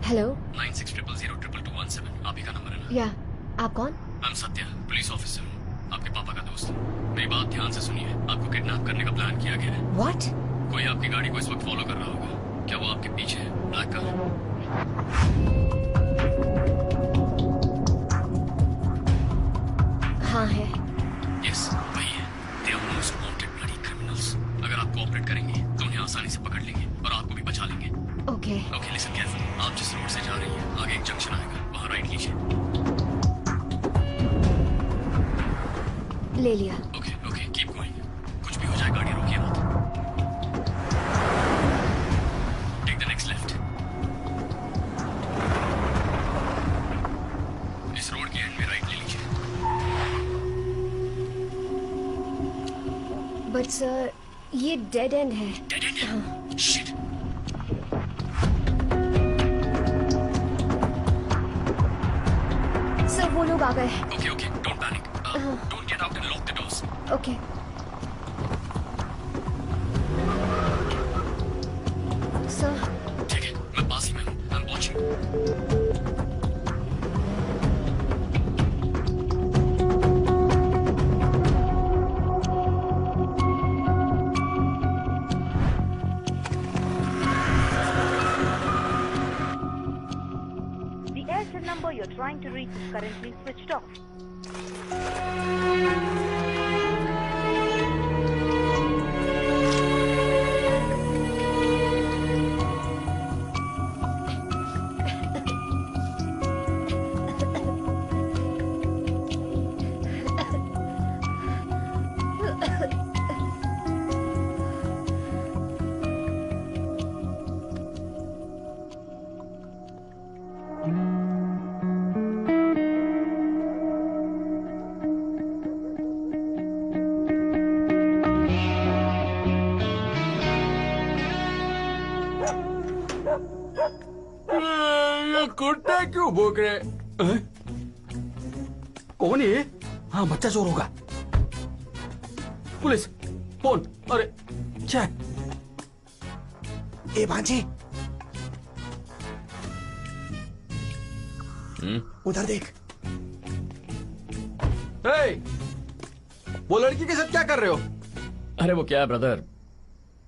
Hello. 96002217 आप ही का number है ना? या आप कौन? मैं सत्या, पुलिस ऑफिसर हूँ, आपके पापा का दोस्त। मेरी बात ध्यान से सुनिए, आपको किडनैप करने का प्लान किया गया है। व्हाट? कोई आपकी गाड़ी को इस वक्त फॉलो कर रहा होगा। क्या वो आपके पीछे है? Black car. हाँ है। यस, वही है। They are most wanted bloody criminals। अगर आप कोऑपरेट करेंगे तो उन्हें आसानी से पकड़ लेंगे और आपको भी बचा लेंगे। ओके। Okay, listen carefully. आप जिस रोड से जा रही हैं, आगे एक जंक्शन आएगा, वहाँ राइट लीजिए। ले लिया। Okay okay, keep going. कुछ भी हो जाए गाड़ी रोकिए मत। Take the next left. इस रोड के एंड में राइट ले लीजिए। बट सर, ये डेड एंड है। डेड एंड है? शिट। सर वो लोग आ गए। Okay okay, don't panic. Don't get out and lock the doors. Okay. Sir. ठीक है, मैं पास ही में हूँ। I am watching. The Airtel number you're trying to reach is currently switched off. ये कुत्ते क्यों भूख रहे हैं? कौन है? हाँ, बच्चा चोर होगा। Police phone. अरे क्या? ए भांजी, उधर देख। ए, वो लड़की के साथ क्या कर रहे हो? अरे वो क्या है ब्रदर,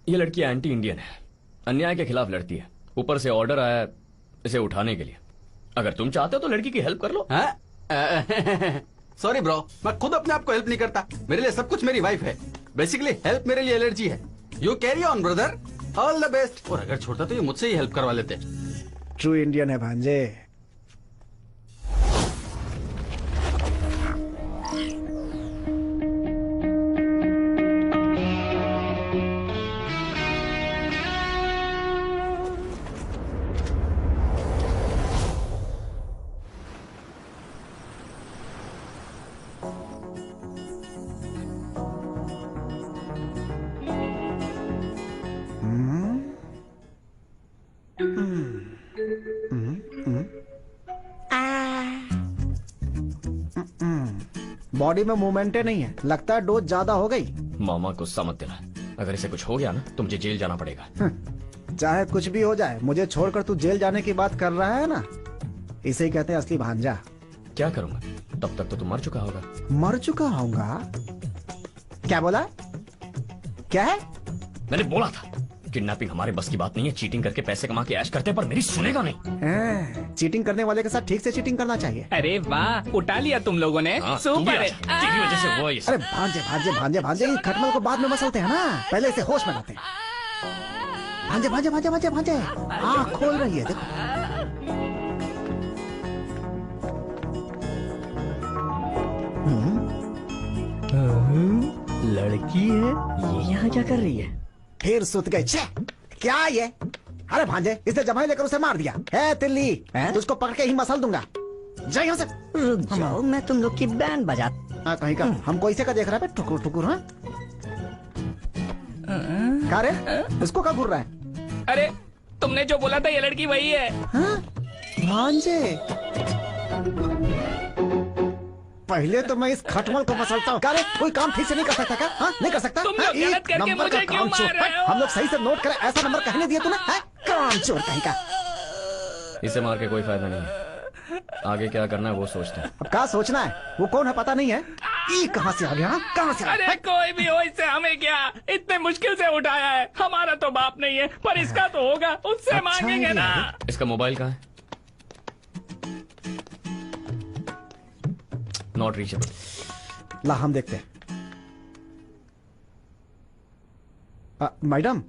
ये लड़की एंटी इंडियन है, अन्याय के खिलाफ लड़ती है। ऊपर से ऑर्डर आया है इसे उठाने के लिए। अगर तुम चाहते हो तो लड़की की हेल्प कर लो। सॉरी ब्रो, मैं खुद अपने आप को हेल्प नहीं करता। मेरे लिए सब कुछ मेरी वाइफ है। बेसिकली हेल्प मेरे लिए एलर्जी है। You carry on brother, all the best. और अगर छोड़ता तो ये मुझसे ही हेल्प करवा लेते। ट्रू इंडियन है भांजे। बॉडी में मूवमेंट नहीं है, लगता है डोज ज्यादा हो गई। मामा गुस्सा मत दिला, अगर इसे कुछ हो गया ना तो मुझे जेल जाना पड़ेगा। चाहे कुछ भी हो जाए, मुझे छोड़कर तू जेल जाने की बात कर रहा है ना, इसे ही कहते हैं असली भांजा। क्या करूंगा, तब तक तो तुम मर चुका होगा। मर चुका होगा? क्या बोला? क्या है? मैंने बोला था किडनैपिंग हमारे बस की बात नहीं है। चीटिंग करके पैसे कमा के ऐश करते हैं, पर मेरी सुनेगा नहीं। चीटिंग करने वाले के साथ ठीक से चीटिंग करना चाहिए। अरे वाह, उठा लिया तुम लोगों ने। सुपर है। तेरी वजह से हुआ ये सब। अरे भांजे भांजे भांजे भांजे, ये खटमल को बाद में मसलते हैं ना, पहले इसे होश में लाते हैं। भांजे भांजे भांजे भांजे भांजे, आँख खोल रही है, देखो। लड़की है ये, यहाँ क्या कर रही है? फिर सुत गए। छे, क्या ये? अरे भांजे, इसने जमाई लेकर उसे मार दिया है। तिल्ली, तुझको पकड़ के ही मसल दूंगा। जा यहाँ से। रुक जाओ, मैं तुम लोग की बैंड बजा। कहीं का हमको इसे का देख रहा है टुकुर टुकुर। हाँ, क्या रे, इसको क्या घूर रहा है? अरे तुमने जो बोला था ये लड़की वही है। भांजे, पहले तो मैं इस खटमल को मसलता हूँ। कोई काम ठीक से नहीं कर सकता क्या? हाँ, नहीं कर सकता। तुम लोग गलत करके मुझे क्यों मार रहे हो? हम लोग सही से नोट करें, ऐसा नंबर कहने दिया तूने? काम चोर कहीं का। इसे मार के कोई फायदा नहीं है। आगे क्या करना है वो सोचते हैं। अब क्या सोचना है? वो कौन है पता नहीं है। ये कहाँ से आ गया? कहाँ से आ गया? अरे कोई भी हो, इससे हमें क्या, इतने मुश्किल से उठाया है। हमारा तो बाप नहीं है, पर इसका तो होगा, उससे अच्छा मांगेंगे है। ना। इसका मोबाइल कहाँ है? Not reachable. ला हम देखते हैं। मैडम,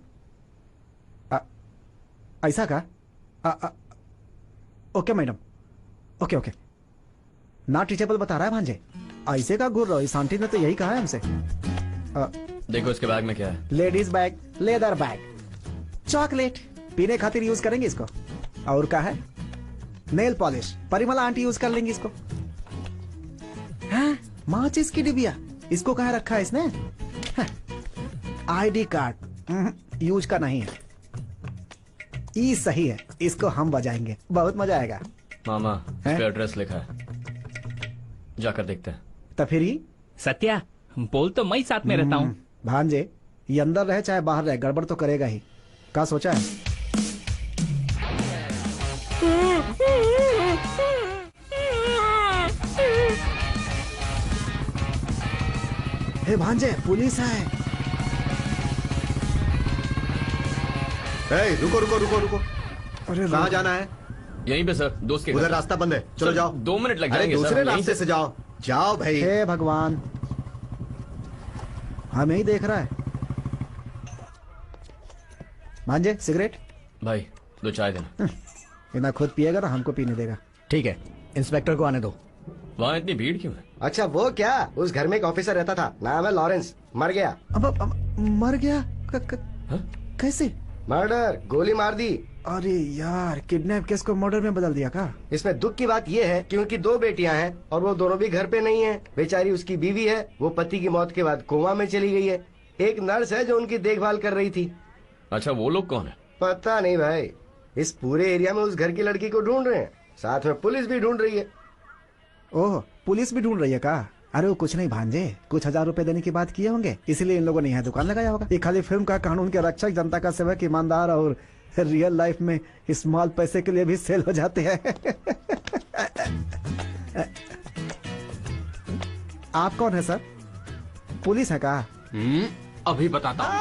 ऐसा का? Okay madam, okay okay. Not reachable बता रहा है भांजे। ऐसे का गुर रहो, इस आंटी ने तो यही कहा है हमसे। देखो इसके बैग में क्या है। Ladies bag, leather bag, chocolate, पीने खातिर यूज करेंगे इसको। और क्या है? Nail polish, Parimala aunty use कर लेंगी इसको। हाँ, माचिस की डिबिया, इसको कहाँ रखा है इसने? आईडी कार्ड यूज का नहीं है। ई सही है, इसको हम बजाएंगे, बहुत मजा आएगा। मामा इस हैं? पे एड्रेस लिखा है, जाकर देखते हैं। तो फिर ही सत्या, बोल तो मैं साथ में रहता हूँ। भांजे, ये अंदर रहे चाहे बाहर रहे, गड़बड़ तो करेगा ही। क्या सोचा है? हे भांजे, पुलिस है। रुको रुको रुको रुको। अरे कहाँ जाना है? यहीं पे सर, दोस्त के घर उधर पे। रास्ता बंद है, चलो सर, जाओ। 2 मिनट लग अरे जाएंगे सर, दूसरे हम यहीं रास्ते से जाओ, जाओ भाई। हे भगवान, हमें ही देख रहा है। भांजे, सिगरेट? भाई 2 चाय देना। बिना खुद पिएगा ना हमको पीने देगा। ठीक है, इंस्पेक्टर को आने दो। वहाँ इतनी भीड़ क्यों है? अच्छा वो क्या, उस घर में एक ऑफिसर रहता था, नाम है लॉरेंस, मर गया। अब मर गया? हाँ? कैसे? मर्डर, गोली मार दी। अरे यार, किडनैप केस को मर्डर में बदल दिया का? इसमें दुख की बात यह है कि उनकी 2 बेटियां हैं और वो दोनों भी घर पे नहीं हैं। बेचारी उसकी बीवी है, वो पति की मौत के बाद कोमा में चली गई है। एक नर्स है जो उनकी देखभाल कर रही थी। अच्छा, वो लोग कौन है? पता नहीं भाई, इस पूरे एरिया में उस घर की लड़की को ढूंढ रहे हैं, साथ में पुलिस भी ढूंढ रही है। ओह, पुलिस भी ढूंढ रही है का? अरे वो कुछ नहीं भांजे, कुछ 1000 रुपए देने की बात किए होंगे, इसीलिए इन लोगों ने यहाँ दुकान लगाया होगा। ये खाली फिल्म का कानून के रक्षक, जनता का सेवक, ईमानदार और रियल लाइफ में स्मॉल पैसे के लिए भी सेल हो जाते हैं। आप कौन है सर? पुलिस है का? अभी बताता हूँ।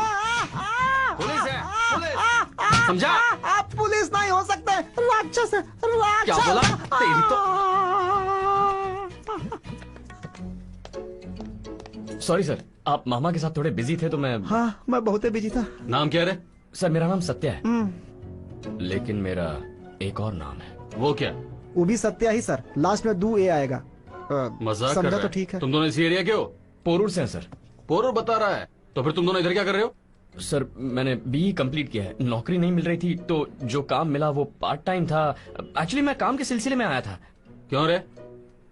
पुलिस है, पुलिस। समझा? आप पुलिस नहीं हो सकते, राक्षस है, राक्षस। क्या बोला? तेरी तो। सॉरी सर, आप मामा के साथ थोड़े बिजी थे तो मैं। हाँ, मैं बहुत बिजी था। नाम क्या रे? सर मेरा नाम सत्या है, लेकिन मेरा एक और नाम है। वो क्या? वो भी सत्या ही सर, लास्ट में 2 ए आएगा। मजाक कर समझा रहा तो है? ठीक है। तुम दोनों इसी एरिया के हो? पोरूर से है सर। पोरूर बता रहा है, तो फिर तुम दोनों इधर क्या कर रहे हो? सर मैंने BE कंप्लीट किया है, नौकरी नहीं मिल रही थी तो जो काम मिला वो पार्ट टाइम था। एक्चुअली मैं काम के सिलसिले में आया था। क्यों रे,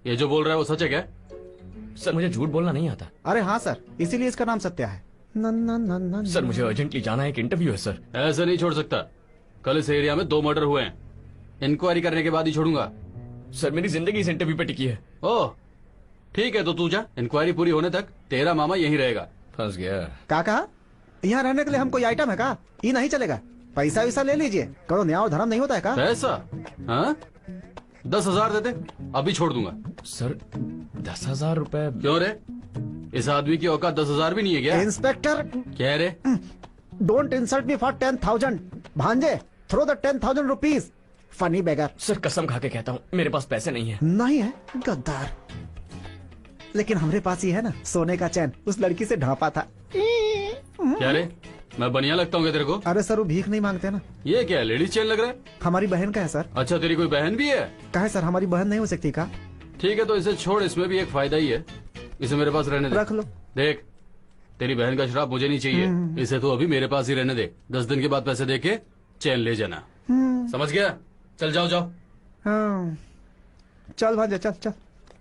ये जो बोल रहा है वो सच है क्या? सर मुझे झूठ बोलना नहीं आता। अरे हाँ सर, इसीलिए इसका नाम सत्या है। सर मुझे अर्जेंटली जाना है, एक इंटरव्यू है सर। ऐसे नहीं छोड़ सकता, कल इस एरिया में 2 मर्डर हुए हैं, इंक्वायरी करने के बाद ही छोड़ूंगा। सर मेरी जिंदगी इस इंटरव्यू पे टिकी है। ओह ठीक है, तो तू जा, इंक्वायरी पूरी होने तक तेरा मामा यहीं रहेगा। फंस गया। का कहा? यहाँ रहने के लिए हम कोई आइटम है का? ये नहीं चलेगा, पैसा वैसा ले लीजिए, करो न्याय और धर्म नहीं होता है का? पैसा? हाँ 10,000 देते, अभी छोड़ दूंगा। सर 10,000 रुपए? क्यों रे, इस आदमी की औकात 10,000 भी नहीं है क्या? इंस्पेक्टर, क्या है रे? Don't insult me for 10,000। भांजे, throw the 10,000 rupees, funny beggar. Sir कसम खा के कहता हूँ मेरे पास पैसे नहीं है। नहीं है? गद्दार। लेकिन हमारे पास ही है ना, सोने का चैन, उस लड़की से ढांपा था। क्या रे, मैं बढ़िया लगता हूँ क्या तेरे को? अरे सर, वो भीख नहीं मांगते ना। ये क्या लेडीज चेन लग रहा है? हमारी बहन का है सर। अच्छा तेरी कोई बहन भी है? कहे सर, हमारी बहन नहीं हो सकती का? ठीक है, तो इसे छोड़, इसमें भी एक फायदा ही है, इसे मेरे पास रहने दे। रख लो। देख, तेरी बहन का श्राप मुझे नहीं चाहिए, इसे तो अभी मेरे पास ही रहने दे। 10 दिन के बाद पैसे दे के चैन ले जाना, समझ गया? चल जाओ जाओ। हाँ, चल भांजे, चल चल।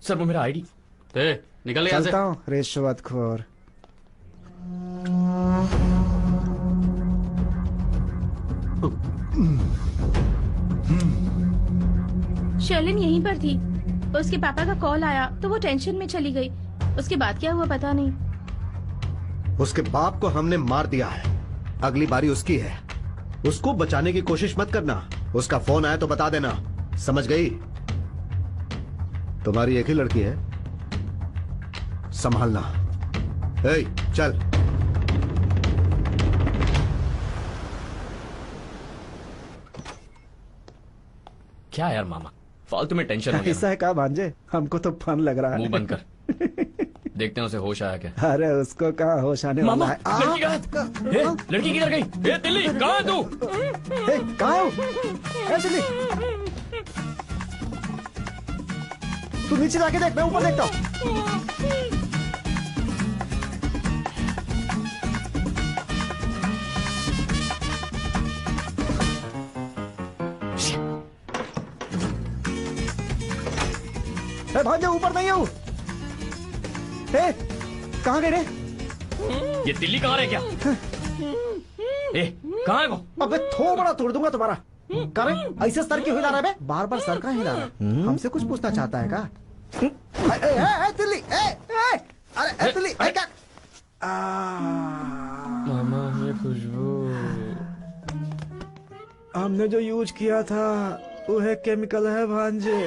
सर वो मेरा आईडी। निकल यहाँ से। चलता हूँ रिश्वतखोर। शर्लिन यहीं पर थी, उसके पापा का कॉल आया तो वो टेंशन में चली गई। उसके बाद क्या हुआ पता नहीं। उसके बाप को हमने मार दिया है, अगली बारी उसकी है, उसको बचाने की कोशिश मत करना। उसका फोन आया तो बता देना। समझ गई? तुम्हारी एक ही लड़की है, संभालना। ए, चल। क्या यार मामा, फालतू में टेंशन हो गया। ऐसा है क्या भांजे? हमको तो फन लग रहा है। मुंह बंद कर। देखते हैं उसे होश आया क्या। अरे उसको कहाँ होश आने मामा, वाला है? लड़की कहाँ है? लड़की किधर गई? ए दिल्ली, कहाँ है तू? कहाँ हो? दिल्ली, तू नीचे जाके देख, मैं ऊपर देखता हूँ। भांजे ऊपर नहीं हूँ। कहाँ गए रे? ये दिल्ली कहाँ रहे क्या? कहाँ है वो? अबे थोड़ा तोड़ दूंगा तुम्हारा। करे ऐसे सर क्यों हिला रहा है बे? बार बार सर कहाँ हिला रहा है? हमसे कुछ पूछना चाहता है क्या? दिल्ली, अरे दिल्ली, क्या? मामा ये खुशबू हमने जो यूज किया था वो है केमिकल है भांजे।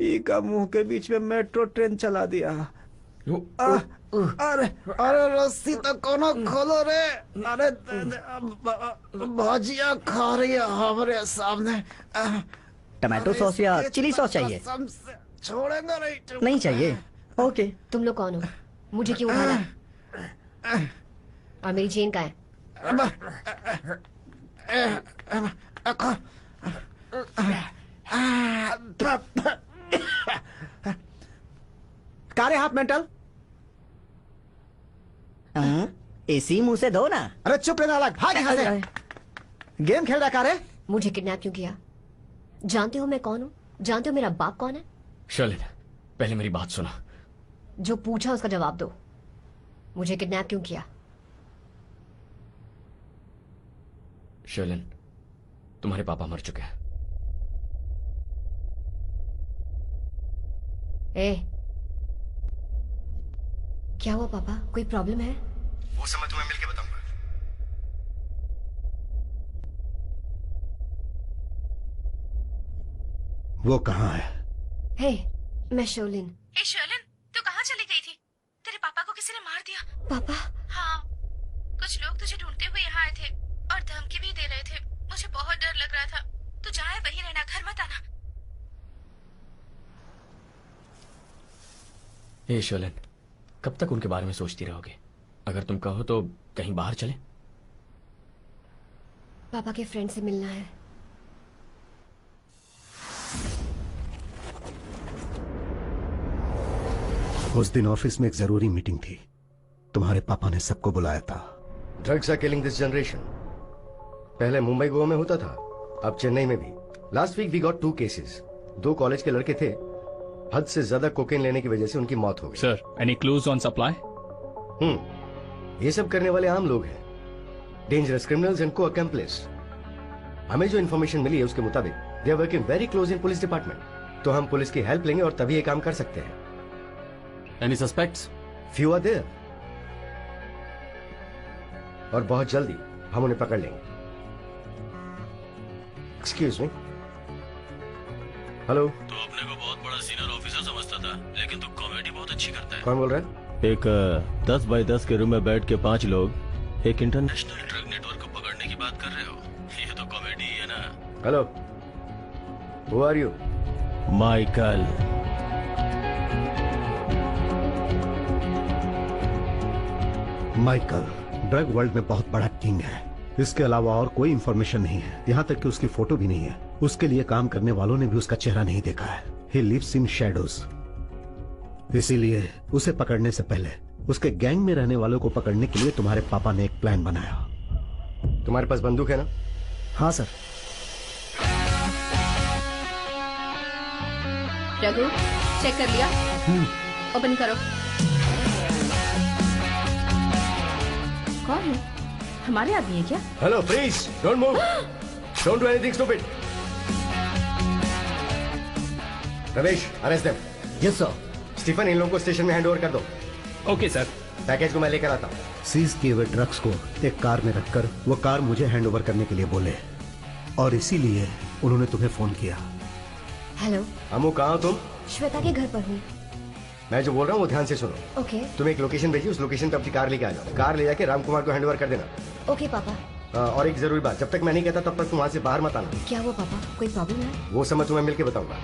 ई का मुंह के बीच में मेट्रो ट्रेन चला दिया। अरे अरे रस्सी तो कोनो खोलो रे। अरे भाजिया खा रही है हमारे सामने। टमाटो सॉस या चिली सॉस चाहिए? छोड़ेंगे नहीं चाहिए। ओके। तुम लोग कौन हो? मुझे क्यों उठाया? और मेरी चेन कहाँ है? कारे हाफ मेंटल? एसी मुंह से धो ना। अरे चुप रहना, अलग भाग यहाँ से। गेम खेल रहा कारे? मुझे किडनैप क्यों किया? जानते हो मैं कौन हूँ? जानते हो मेरा बाप कौन है? शर्लिन, पहले मेरी बात सुना। जो पूछा उसका जवाब दो। मुझे किडनैप क्यों किया? शर्लिन, तुम्हारे पापा मर चुके हैं। क्या हुआ पापा? कोई प्रॉब्लम है? वो समय तुम्हें मिलके बताऊंगा। वो कहाँ है? मैं शर्लिन। शर्लिन, तू कहाँ चली गई थी? तेरे पापा को किसी ने मार दिया। पापा? हाँ, कुछ लोग तुझे ढूंढते हुए यहाँ आए थे और धमकी भी दे रहे थे। मुझे बहुत डर लग रहा था। तू जहाँ है वहीं रहना, घर मत आना। शर्लिन, कब तक उनके बारे में सोचती रहोगे? अगर तुम कहो तो कहीं बाहर चले। पापा के फ्रेंड से मिलना है। उस दिन ऑफिस में एक जरूरी मीटिंग थी। तुम्हारे पापा ने सबको बुलाया था। Drugs are killing this generation. पहले मुंबई गोवा में होता था, अब चेन्नई में भी। Last week we got 2 cases. 2 college के लड़के थे, हद से ज्यादा कोकेन लेने की वजह से उनकी मौत हो गई। Sir, any clues on supply? ये सब करने वाले आम लोग हैं, dangerous criminals and co accomplice. हमें जो इन्फॉर्मेशन मिली है उसके मुताबिक they are working very close in police department. तो हम पुलिस की हेल्प लेंगे और तभी ये काम कर सकते हैं। Any suspects? Few are there और बहुत जल्दी हम उन्हें पकड़ लेंगे। Excuse me. हेलो। तो अपने को बहुत बड़ा सीनियर ऑफिसर समझता था, लेकिन तू कॉमेडी बहुत अच्छी करता है। कौन बोल रहा है? एक 10 बाई 10 के रूम में बैठ के 5 लोग एक इंटरनेशनल ड्रग नेटवर्क को पकड़ने की बात कर रहे हो। ये तो कॉमेडी है ना। Hello, who are you? Michael. Michael drug world में बहुत बड़ा किंग है। इसके अलावा और कोई इंफॉर्मेशन नहीं है, यहाँ तक कि उसकी फोटो भी नहीं है। उसके लिए काम करने वालों ने भी उसका चेहरा नहीं देखा है। He lives in shadows। इसीलिए उसे पकड़ने से पहले उसके गैंग में रहने वालों को पकड़ने के लिए तुम्हारे पापा ने एक प्लान बनाया। तुम्हारे पास बंदूक है ना? हाँ सर। रघु, चेक कर लिया? ओपन करो। कौन है? हमारे आदमी है क्या? Hello, please don't move, don't do anything stupid. Ramesh, arrest them. Yes sir. Stephen, इन लोगों को स्टेशन में हैंड ओवर कर दो। Okay sir. पैकेज को मैं लेकर आता हूँ। सीज किए हुए ड्रग्स को एक कार में रखकर वो कार मुझे हैंड ओवर करने के लिए बोले, और इसीलिए उन्होंने तुम्हें फोन किया। हेलो, अमू कहाँ हो तुम? श्वेता के घर पर हूँ। मैं जो बोल रहा हूँ वो ध्यान से सुनो। ओके तुम्हें एक लोकेशन भेजी, उस लोकेशन पे अपनी कार लेके आ जाओ। कार ले जाके राम कुमार को हैंडओवर कर देना। ओके पापा। और एक जरूरी बात, जब तक मैं नहीं कहता तब तक तुम वहां से बाहर मत आना। क्या वो पापा, कोई प्रॉब्लम है? वो समय तुम्हें मिलके बताऊंगा।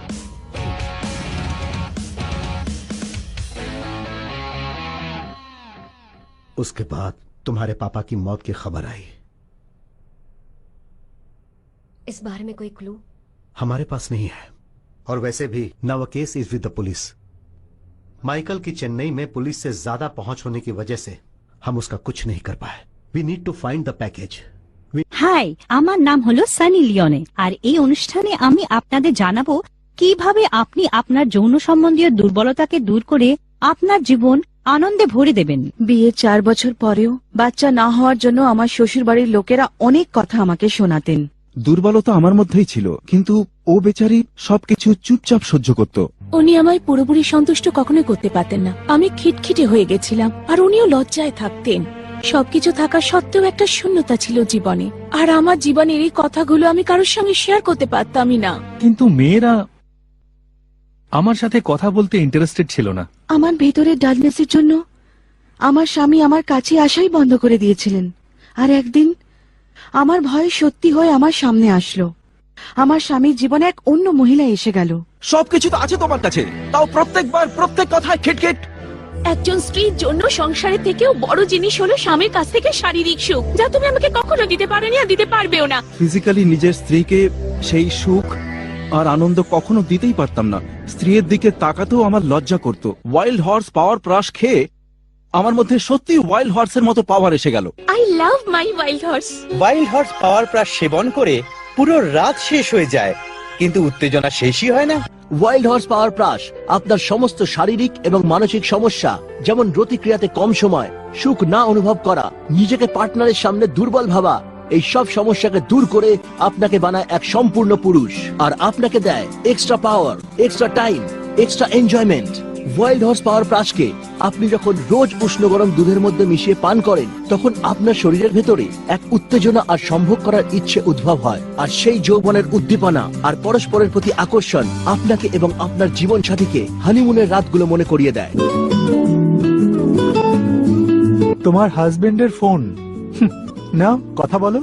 उसके बाद तुम्हारे पापा की मौत की खबर आई। इस बारे में कोई क्लू? हमारे पास नहीं है, और वैसे भी now case is with the police. Michael की चेन्नई में पुलिस से ज्यादा पहुंच होने की वजह से हम उसका कुछ नहीं कर पाए। We need to find the package. Hi, আমার নাম হলো সানি লিওনে, আর এই অনুষ্ঠানে আমি আপনাদের জানাবো কিভাবে আপনি আপনার যৌন সম্বন্ধীয় দুর্বলতাকে দূর করে আপনার জীবন আনন্দে ভরে দেবেন। বিয়ের 4 বছর পরেও বাচ্চা না হওয়ার জন্য আমার শ্বশুর বাড়ির লোকেরা অনেক কথা আমাকে শোনাতেন। দুর্বলতা আমার মধ্যেই ছিল, কিন্তু ও বেচারি সবকিছু চুপচাপ সহ্য করত। উনি আমায় পুরোপুরি সন্তুষ্ট কখনোই করতে পারতেন না। আমি খিটখিটে হয়ে গেছিলাম, আর উনিও লজ্জায় থাকতেন। সবকিছু থাকা সত্ত্বেও একটা শূন্যতা ছিল জীবনে, আর আমার জীবনের এই কথাগুলো আমি কারোর সঙ্গে শেয়ার করতে পারতামই না। কিন্তু মেয়েরা আমার সাথে কথা বলতে ইন্টারেস্টেড ছিল না। আমার ভেতরের ডালনেসের জন্য আমার স্বামী আমার কাছে আসাই বন্ধ করে দিয়েছিলেন। আর একদিন আমার ভয় সত্যি হয়ে আমার সামনে আসলো। আমার স্বামীর জীবনে এক অন্য মহিলা এসে গেল। সবকিছু তো আছে তোমার কাছে, তাও প্রত্যেকবার প্রত্যেক কথায় খিটখিট। একজন স্ত্রীর জন্য সংসারের থেকেও বড় জিনিস হলো স্বামীর কাছ থেকে শারীরিক সুখ, যা তুমি আমাকে কখনো দিতে পারোনি আর দিতে পারবেও না। ফিজিক্যালি নিজের স্ত্রীকে সেই সুখ আর আনন্দ কখনো দিতেই পারতাম না। স্ত্রীর দিকে তাকাতেও আমার লজ্জা করত। ওয়াইল্ড হর্স পাওয়ার প্রাশ খেয়ে আমার মধ্যে সত্যি ওয়াইল্ড হর্সের মতো পাওয়ার এসে গেল। I love my wild horse. Wild horse power Prash সেবন করে পুরো রাত শেষ হয়ে যায়, কিন্তু উত্তেজনা শেষই হয় না। ওয়াইল্ড হর্স পাওয়ার প্রাশ আপনার সমস্ত শারীরিক এবং মানসিক সমস্যা, যেমন প্রতিক্রিয়াতে কম সময়, সুখ না অনুভব করা, নিজেকে পার্টনারের সামনে দুর্বল ভাবা, এই সব সমস্যাকে দূর করে আপনাকে বানায় এক সম্পূর্ণ পুরুষ, আর আপনাকে দেয় extra power, extra time, extra enjoyment. Wild horse power প্রাশকে আপনি যখন রোজ উষ্ণ গরম দুধের মধ্যে মিশিয়ে পান করেন, তখন আপনার শরীরের ভেতরে এক উত্তেজনা আর সম্ভোগ করার ইচ্ছে উদ্ভব হয়, আর সেই যৌবনের উদ্দীপনা আর পরস্পরের প্রতি আকর্ষণ আপনাকে এবং আপনার জীবন সাথীকে হানিমুনের রাতগুলো মনে করিয়ে দেয়। তোমার হাজবেন্ডের ফোন, না কথা বলো।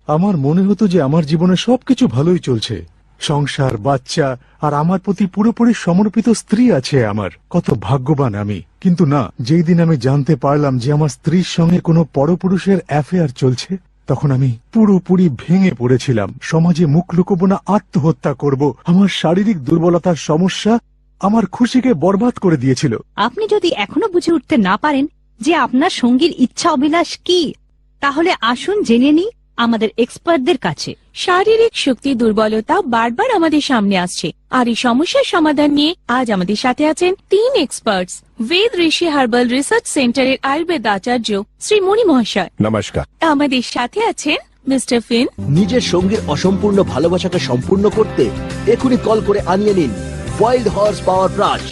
আমার মনে হতো যে আমার জীবনে সবকিছু ভালোই চলছে, সংসার, বাচ্চা, আর আমার প্রতি পুরোপুরি সমর্পিত স্ত্রী আছে আমার। কত ভাগ্যবান আমি। কিন্তু না, যেই দিন আমি জানতে পারলাম যে আমার স্ত্রীর সঙ্গে কোনো পরপুরুষের অ্যাফেয়ার চলছে, তখন আমি পুরোপুরি ভেঙে পড়েছিলাম। সমাজে মুখ লুকোবো না, আত্মহত্যা করব। আমার শারীরিক দুর্বলতার সমস্যা আমার খুশিকে বরবাদ করে দিয়েছিল। আপনি যদি এখনো বুঝে উঠতে না পারেন যে আপনার সঙ্গীর ইচ্ছা অভিলাষ কি, তাহলে আসুন জেনে নিই আমাদের এক্সপার্টদের কাছে। শারীরিক শক্তি দুর্বলতা বারবার আমাদের সামনে আসছে, আর এই সমস্যার সমাধান নিয়ে আজ আমাদের সাথে আছেন 3 এক্সপার্টস। বেদ ঋষি হার্বাল রিসার্চ সেন্টারের আয়ুর্বেদ আচার্য শ্রী মণি মহাশয়, নমস্কার। আমাদের সাথে আছেন মিস্টার ফিন। নিজের সঙ্গীর অসম্পূর্ণ ভালোবাসাকে সম্পূর্ণ করতে এখনই কল করে আনিয়ে নিন wild horse power Prash.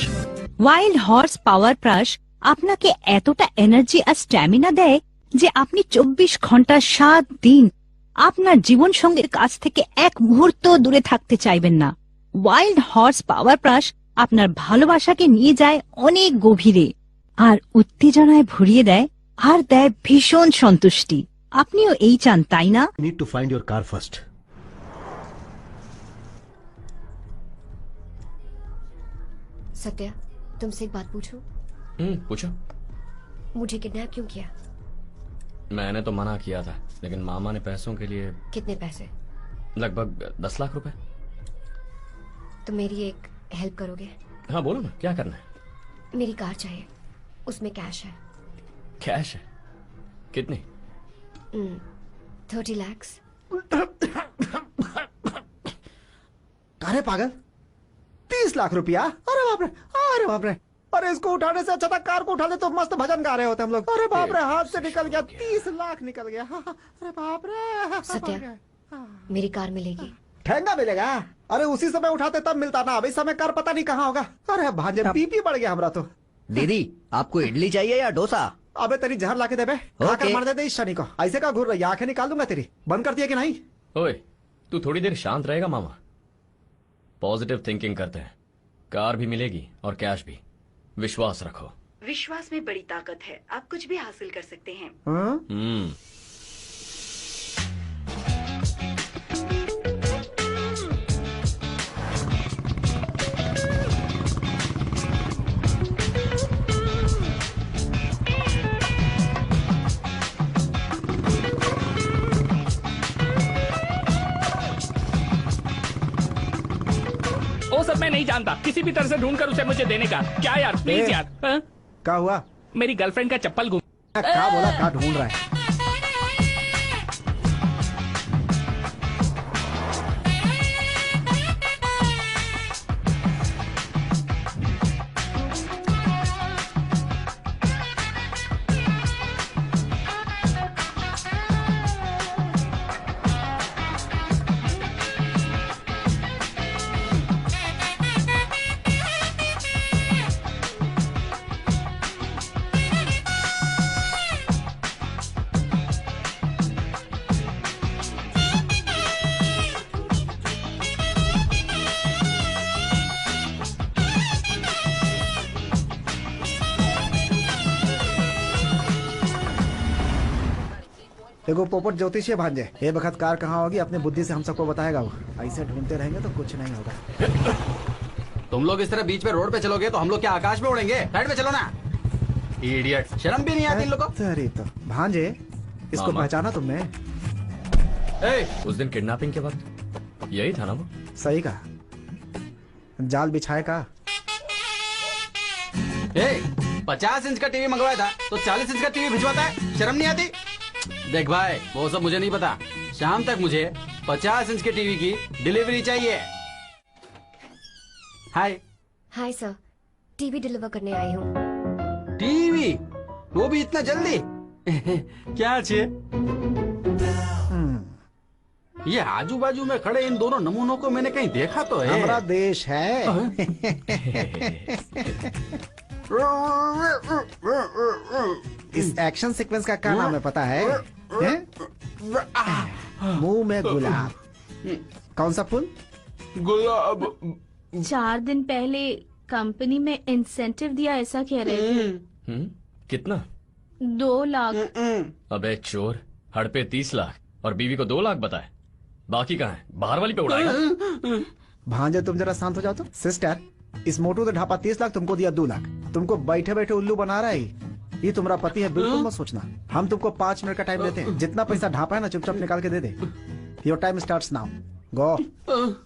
Wild horse power Prash আপনাকে এতটা এনার্জি আর স্ট্যামিনা দেয় যে আপনি 24 ঘন্টা 7 দিন আপনার জীবন সঙ্গীর কাছ থেকে এক মুহূর্ত দূরে থাকতে চাইবেন না। ওয়াইল্ড হর্স পাওয়ার প্রাশ আপনার ভালোবাসাকে নিয়ে যায় অনেক গভীরে, আর উত্তেজনায় ভরিয়ে দেয়, আর দেয় ভীষণ সন্তুষ্টি। আপনিও এই চান, তাই না? Need to find your car first. Satya, तुमसे एक बात पूछूं? पूछो। मुझे किडनैप क्यों किया? मैंने तो मना किया था, लेकिन मामा ने पैसों के लिए। कितने पैसे? लगभग 10 लाख रुपए। तुम मेरी एक हेल्प करोगे? हाँ बोलो ना, क्या करना है? मेरी कार चाहिए, उसमें कैश है। कैश है? कितनी? 30 लाख। अरे पागल, 30 लाख रुपया? अरे बाप रे, अरे बाप रे। अरे इसको उठाने से अच्छा था कार को उठा ले, तो मस्त भजन गा रहे होते हम लोग। अरे बाप रे, हाथ से निकल गया, 30 लाख निकल गया। अरे बाप रे। सत्या, मेरी कार मिलेगी? ठेंगा मिलेगा? अरे उसी समय उठाते तब मिलता ना, अभी समय कार पता नहीं कहाँ होगा। अरे भांजे बीपी बढ़ गया हमारा तो। दीदी, आपको इडली चाहिए या डोसा? अबे तेरी जहर लाके दे बे, खाकर मार दे इस शनि को। ऐसे का घूर रही है, आंखें निकाल दूंगा तेरी। बंद कर दिया कि नहीं? ओए तू थोड़ी देर शांत रहेगा मामा। पॉजिटिव थिंकिंग करते हैं, कार भी मिलेगी और कैश भी। विश्वास रखो। विश्वास में बड़ी ताकत है, आप कुछ भी हासिल कर सकते हैं। वो सब मैं नहीं जानता, किसी भी तरह से ढूंढ कर उसे मुझे देने का। क्या यार, प्लीज यार। क्या हुआ? मेरी गर्लफ्रेंड का चप्पल गुम। क्या बोला? क्या ढूंढ रहा है? देखो पोपट ज्योतिषी भांजे, ये बखत कार कहाँ होगी अपनी बुद्धि से हम सबको बताएगा वो। ऐसे ढूंढते रहेंगे तो कुछ नहीं होगा। तुम लोग इस तरह बीच में रोड पे चलोगे तो हम लोग क्या आकाश में उड़ेंगे? साइड में चलो ना। इडियट, शर्म भी नहीं आती इन लोगों को। अरे तो भांजे, इसको पहचाना तुमने? उस दिन किडनैपिंग के वक्त यही था ना वो? सही कहा। जाल बिछाए का। 50 इंच का टीवी मंगवाया था तो 40 इंच का टीवी भिजवाता है, शर्म नहीं आती? देख भाई, वो सब मुझे नहीं पता। शाम तक मुझे 50 इंच के टीवी की डिलीवरी चाहिए। हाय। हाय सर, टीवी डिलीवर करने आई हूँ। टीवी? वो भी इतना जल्दी? क्या चाहिए? ये आजू बाजू में खड़े इन दोनों नमूनों को मैंने कहीं देखा तो है। हमारा देश है। इस एक्शन सीक्वेंस का क्या नाम है पता है? मुंह में गुलाब। कौन सा फूल? गुलाब। 4 दिन पहले कंपनी में इंसेंटिव दिया ऐसा कह रहे थे। कितना? 2 लाख। अबे चोर, हड़पे 30 लाख और बीवी को 2 लाख बताए। बाकी कहाँ है? बाहर वाली पे उड़ाएगा। भांजे तुम जरा शांत हो जाओ तो। सिस्टर, इस मोटू तो ढापा 30 लाख, तुमको दिया 2 लाख। तुमको बैठे बैठे उल्लू बना रहा है। ये तुम्हारा पति है, बिल्कुल मत सोचना। हम तुमको 5 मिनट का टाइम देते हैं। जितना पैसा ढापा है ना चुपचाप निकाल के दे दे। Your time starts now. Go.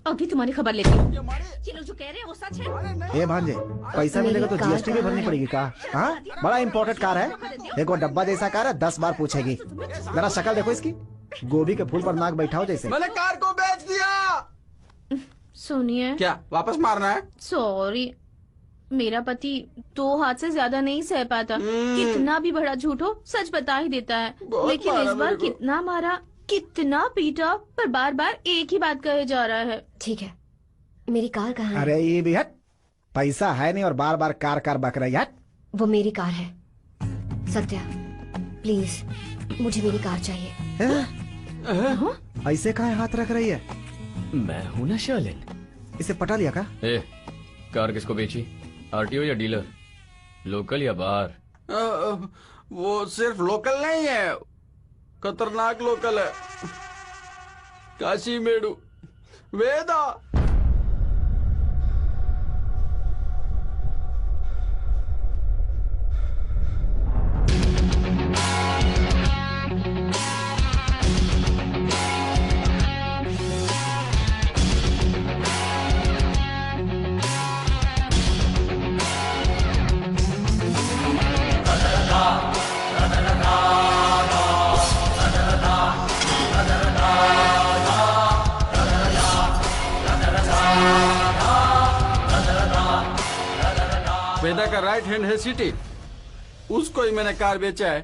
अभी तुम्हारी खबर लेती हूँ। ये लोग जो कह रहे हैं वो सच है? ए भांजे, पैसा मिलेगा तो जीएसटी भी भरनी पड़ेगी का? हाँ, बड़ा इम्पोर्टेंट कार है। देखो डब्बा जैसा कार है, 10 बार पूछेगी। जरा शक्ल देखो इसकी, गोभी के फूल पर नाक बैठा हो जैसे। मैंने कार को बेच दिया। सुनिए। क्या वापस मारना है? सॉरी, मेरा पति 2 हाथ से ज्यादा नहीं सह पाता। कितना भी बड़ा झूठ हो सच बता ही देता है। लेकिन इस बार कितना मारा, कितना पीटा, पर बार बार एक ही बात कहे जा रहा है। ठीक है, मेरी कार कहाँ है? अरे ये भी हट, पैसा है नहीं और बार बार कार कार बक रही है। वो मेरी कार है सत्या, प्लीज मुझे मेरी कार चाहिए। ऐसे कहाँ हाथ रख रही है? मैं हूं ना शर्लिन। इसे पटा लिया का? कार किसको बेची? आरटीओ या डीलर? लोकल या बाहर? वो सिर्फ लोकल नहीं है, खतरनाक लोकल है। काशीमेडू, वेदा। वेदा का राइट हैंड है सिटी, उसको ही मैंने कार बेचा है।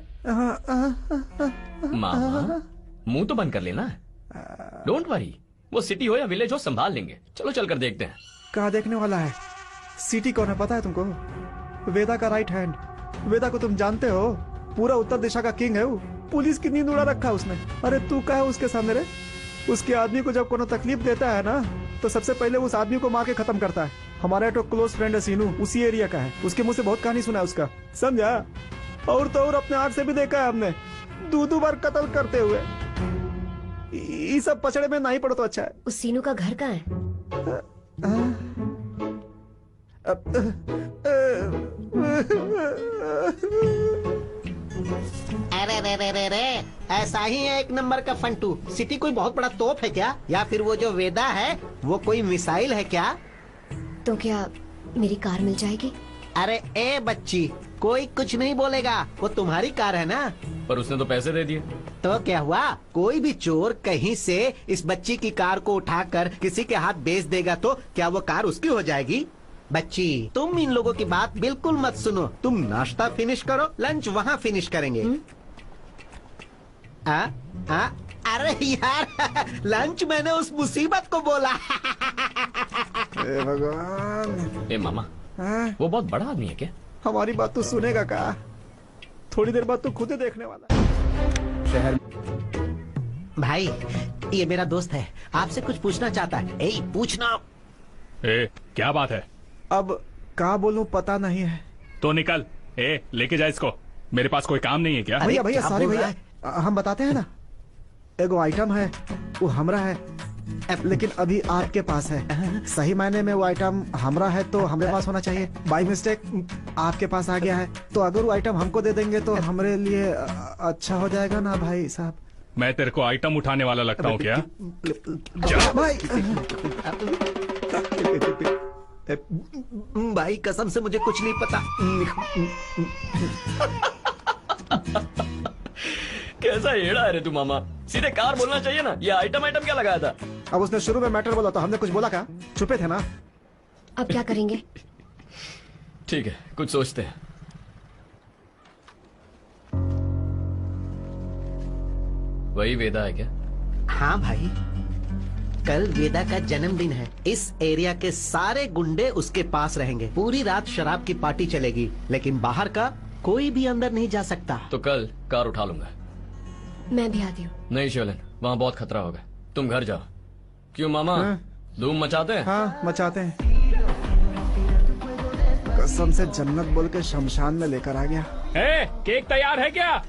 मामा, मुंह तो बंद कर लेना। डोंट वरी, वो सिटी हो या विलेज हो संभाल लेंगे। चलो चलकर देखते हैं। कहाँ देखने वाला है? सिटी कौन है पता है तुमको? वेदा का राइट हैंड। वेदा को तुम जानते हो? पूरा उत्तर दिशा का किंग है वो। पुलिस की नींद उड़ा रखा उसने। अरे तू क्या है उसके सामने रे? उसके आदमी को जब कोनो तकलीफ देता है ना तो सबसे पहले उस आदमी को मार के खत्म करता है। हमारा तो क्लोज फ्रेंड है सीनू, उसी एरिया का है। उसके मुंह से बहुत कहानी सुना है उसका, समझा? और तो और अपने आंख से भी देखा है हमने, 2 बार कत्ल करते हुए। ये सब पचड़े में नहीं पड़ो तो अच्छा है। उस सीनू का घर कहाँ है? अरे रे रे रे रे, ऐसा ही है एक नंबर का फंटू। सिटी कोई बहुत बड़ा तोप है क्या? या फिर वो जो वेदा है वो कोई मिसाइल है क्या? तो क्या मेरी कार मिल जाएगी? अरे ए बच्ची, कोई कुछ नहीं बोलेगा, वो तुम्हारी कार है ना। पर उसने तो पैसे दे दिए। तो क्या हुआ? कोई भी चोर कहीं से इस बच्ची की कार को उठाकर किसी के हाथ बेच देगा तो क्या वो कार उसकी हो जाएगी? बच्ची, तुम इन लोगों की बात बिल्कुल मत सुनो। तुम नाश्ता फिनिश करो, लंच वहाँ फिनिश करेंगे। अरे यार, लंच मैंने उस मुसीबत को बोला। भगवान। ए मामा, वो बहुत बड़ा आदमी है क्या? हमारी बात तो सुनेगा का? थोड़ी देर बाद तो खुद ही देखने वाला। शहर भाई, ये मेरा दोस्त है, आपसे कुछ पूछना चाहता है। ए, पूछना। क्या बात है? अब क्या बोलूं पता नहीं है। तो निकल। लेके जा इसको, मेरे पास कोई काम नहीं है क्या? भैया भैया सॉरी भैया, हम बताते हैं ना। एगो आइटम है वो हमरा है, लेकिन अभी आपके पास है। सही मायने में वो आइटम हमरा है तो हमारे पास होना चाहिए। बाय मिस्टेक आपके पास आ गया है तो अगर वो आइटम हमको दे देंगे तो हमारे लिए अच्छा हो जाएगा ना भाई साहब। मैं तेरे को आइटम उठाने वाला लगता हूँ क्या? भाई कसम से मुझे कुछ नहीं पता। कैसा हेड़ा है रे तू मामा? सीधे कार बोलना चाहिए ना। ये आइटम क्या लगाया था? अब उसने शुरू में मैटर बोला तो हमने कुछ बोला क्या? छुपे थे ना। अब क्या करेंगे? ठीक है, कुछ सोचते हैं। वही वेदा है क्या? हाँ भाई, कल वेदा का जन्मदिन है। इस एरिया के सारे गुंडे उसके पास रहेंगे। पूरी रात शराब की पार्टी चलेगी, लेकिन बाहर का कोई भी अंदर नहीं जा सकता। तो कल कार उठा लूंगा। मैं भी आती हूँ। नहीं शोलन, वहाँ बहुत खतरा होगा, तुम घर जाओ। क्यों मामा, धूम मचाते हैं? हाँ मचाते हैं। कसम से जन्नत बोल के शमशान में लेकर आ गया। केक तैयार है क्या?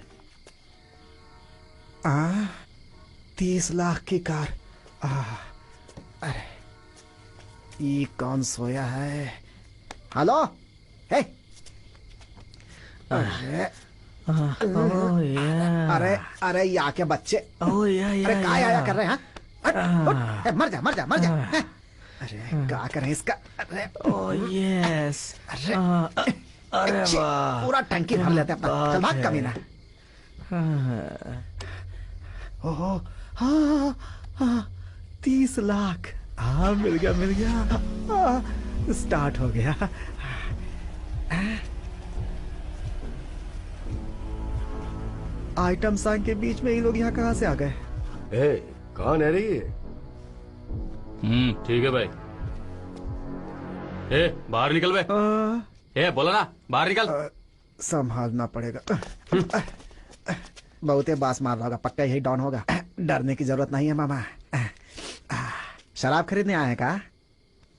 30 लाख की कार। अरे ये कौन सोया है? हेलो, हे। अरे अरे या के बच्चे, अरे क्या आया कर रहे हैं? मर जा मर जा मर जा। अरे क्या कर रहे हैं इसका? अरे यस। अरे पूरा टंकी भर लेते हैं अपना। चल भाग कमीना। ओहो, हाँ 30 लाख। हाँ मिल गया मिल गया। स्टार्ट हो गया। आइटम सॉन्ग के बीच में ये लोग यहाँ कहाँ से आ गए? कौन है रे ये? ठीक है भाई। बाहर निकल बे। बोला ना, बाहर निकल। संभालना पड़ेगा। बहुते बास मार रहा होगा, पक्का यही डॉन होगा। डरने की जरूरत नहीं है मामा। शराब खरीदने आए का?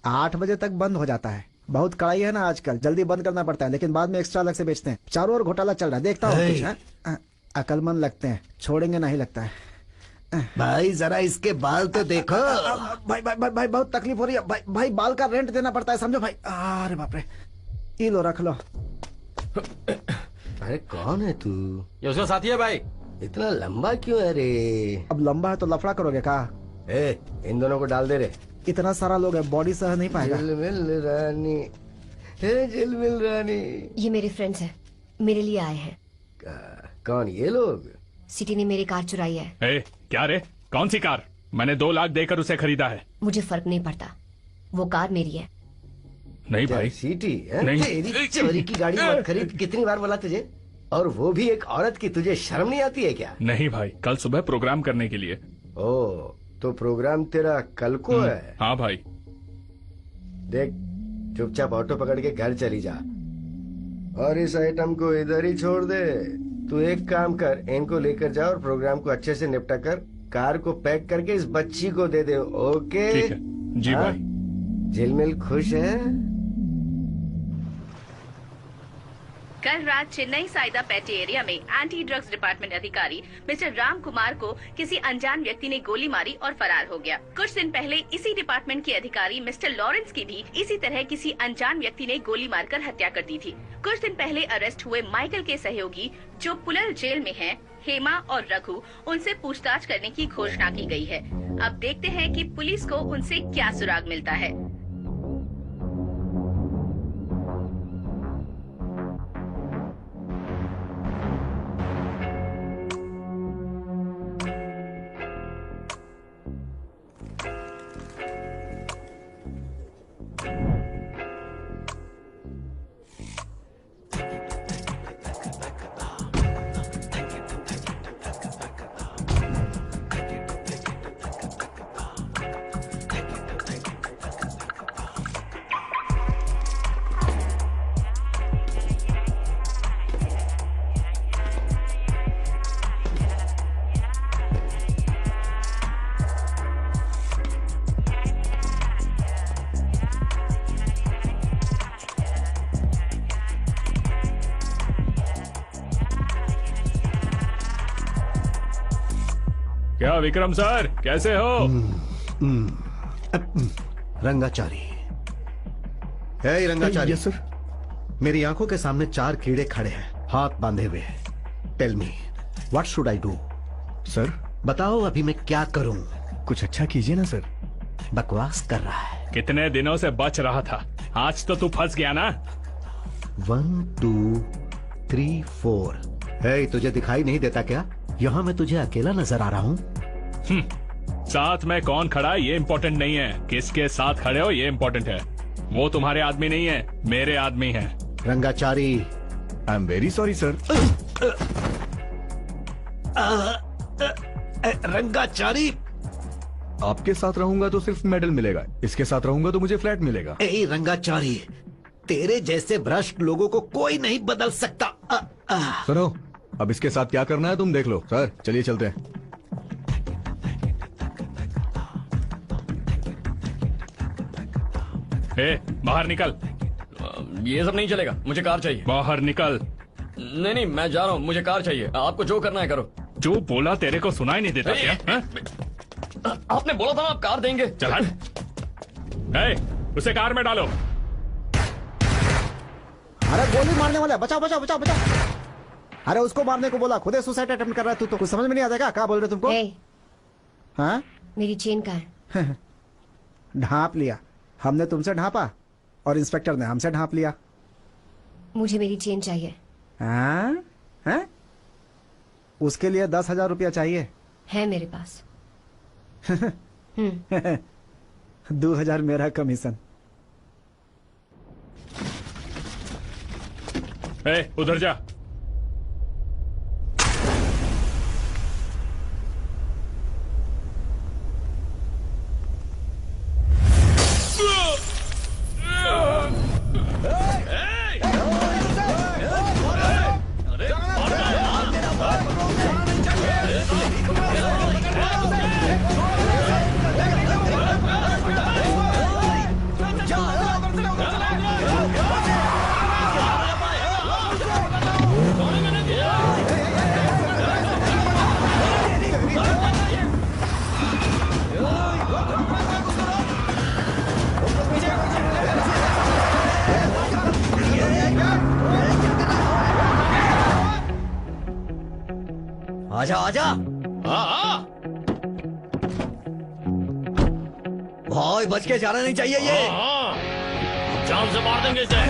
8 बजे तक बंद हो जाता है। बहुत कड़ाई है ना आजकल, जल्दी बंद करना पड़ता है, लेकिन बाद में एक्स्ट्रा अलग से बेचते हैं। चारों ओर घोटाला चल रहा है, देखता हूँ कुछ। अकलमंद लगते हैं, छोड़ेंगे नहीं लगता है। भाई जरा इसके बाल तो देखो। भाई भाई भाई भाई बहुत तकलीफ हो रही है भाई। भाई बाल का रेंट देना पड़ता है, समझो भाई। अरे बाप रे, ये लो रख लो। अरे कौन है तू? ये उसका साथी है भाई। इतना लंबा क्यों है रे? अब लंबा है तो लफड़ा करोगे का? इन दोनों को डाल दे रे। इतना सारा लोग है, बॉडी सह नहीं पाएगा। झिलमिल रानी, झिलमिल रानी। ये मेरे फ्रेंड्स हैं, मेरे लिए आए हैं। कौन ये लोग? सिटी ने मेरी कार चुराई है। क्या रे? कौन सी कार? मैंने 2 लाख देकर उसे खरीदा है। मुझे फर्क नहीं पड़ता, वो कार मेरी है। नहीं भाई, सिटी नहीं। तेरी चोरी की गाड़ी मत खरीद। कितनी बार बोला तुझे? और वो भी एक औरत की। तुझे शर्म नहीं आती है क्या? नहीं भाई, कल सुबह प्रोग्राम करने के लिए। ओ, तो प्रोग्राम तेरा कल को है? हाँ भाई। देख, चुपचाप ऑटो पकड़ के घर चली जा और इस आइटम को इधर ही छोड़ दे। तू एक काम कर, इनको लेकर जा और प्रोग्राम को अच्छे से निपटा कर कार को पैक करके इस बच्ची को दे दे। ओके ठीक है जी हाँ? भाई। झिलमिल खुश है? कल रात चेन्नई साइदापेट एरिया में एंटी ड्रग्स डिपार्टमेंट अधिकारी मिस्टर राम कुमार को किसी अनजान व्यक्ति ने गोली मारी और फरार हो गया। कुछ दिन पहले इसी डिपार्टमेंट के अधिकारी मिस्टर लॉरेंस की भी इसी तरह किसी अनजान व्यक्ति ने गोली मारकर हत्या कर दी थी। कुछ दिन पहले अरेस्ट हुए माइकल के सहयोगी जो पुलर जेल में हैं, हेमा और रघु, उनसे पूछताछ करने की घोषणा की गई है। अब देखते हैं कि पुलिस को उनसे क्या सुराग मिलता है। क्या विक्रम सर, कैसे हो? रंगाचारी। है रंगाचारी। Yes sir. मेरी आंखों के सामने 4 कीड़े खड़े हैं, हाथ बांधे हुए। Tell me what should I do? Sir बताओ अभी मैं क्या करूं? कुछ अच्छा कीजिए ना सर। बकवास कर रहा है। कितने दिनों से बच रहा था, आज तो तू फंस गया ना। 1 2 3 4। है तुझे दिखाई नहीं देता क्या? यहाँ मैं तुझे अकेला नजर आ रहा हूँ। साथ में कौन खड़ा है ये इम्पोर्टेंट नहीं है, किसके साथ खड़े हो ये इम्पोर्टेंट है। वो तुम्हारे आदमी नहीं है, मेरे आदमी है। Rangachari. I am very sorry sir. Rangachari. आपके साथ रहूंगा तो सिर्फ मेडल मिलेगा, इसके साथ रहूंगा तो मुझे फ्लैट मिलेगा। ए रंगाचारी, तेरे जैसे भ्रष्ट लोगों को कोई नहीं बदल सकता। सुनो, अब इसके साथ क्या करना है तुम देख लो। सर चलिए चलते हैं। बाहर निकल। ये सब नहीं चलेगा, मुझे कार चाहिए। बाहर निकल। नहीं मैं जा रहा हूँ, मुझे कार चाहिए। आपको जो करना है करो। जो बोला तेरे को सुनाई नहीं देता क्या? आपने बोला था ना आप कार देंगे। चल हट। उसे कार में डालो। अरे गोली मारने वाला है, बचाओ बचाओ बचाओ बचाओ। अरे उसको मारने को बोला, खुदे सुसाइड अटेम्प्ट कर रहा है। तू तो कुछ समझ में नहीं आता क्या? क्या बोल रहे तुमको? हाँ मेरी चेन कहाँ है? ढांप लिया हमने, तुमसे ढांपा और इंस्पेक्टर ने हमसे ढांप लिया। मुझे मेरी चेन चाहिए। हाँ? हाँ? उसके लिए 10,000 रुपया चाहिए। है मेरे पास। 2,000 मेरा कमीशन। उधर जा। आजा आजा। भाई बच के जाना नहीं चाहिए ये। जान से मार देंगे इसे।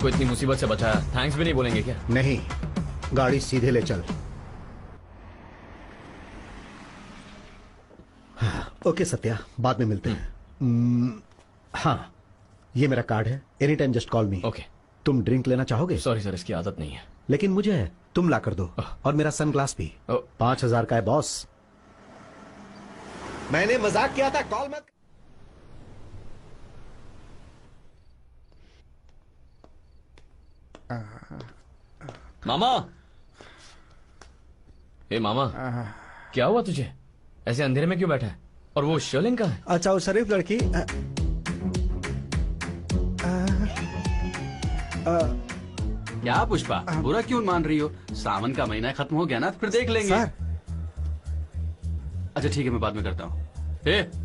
को इतनी मुसीबत से बचाया, थैंक्स भी नहीं बोलेंगे क्या? नहीं, गाड़ी सीधे ले चल। हाँ, ओके सत्या, बाद में मिलते हैं। हाँ, ये मेरा कार्ड है, एनी टाइम जस्ट कॉल मी। ओके। तुम ड्रिंक लेना चाहोगे? सॉरी सर, इसकी आदत नहीं है। लेकिन मुझे है, तुम ला कर दो। और मेरा सनग्लास भी। 5,000 का है बॉस। मैंने मजाक किया था, कॉल मत। मामा, ए मामा, क्या हुआ तुझे? ऐसे अंधेरे में क्यों बैठा है? और वो शर्लिन कहाँ है? अच्छा, वो शरीफ लड़की। क्या पुष्पा, बुरा क्यों मान रही हो? सावन का महीना खत्म हो गया ना, फिर देख लेंगे। अच्छा ठीक है, मैं बाद में करता हूँ।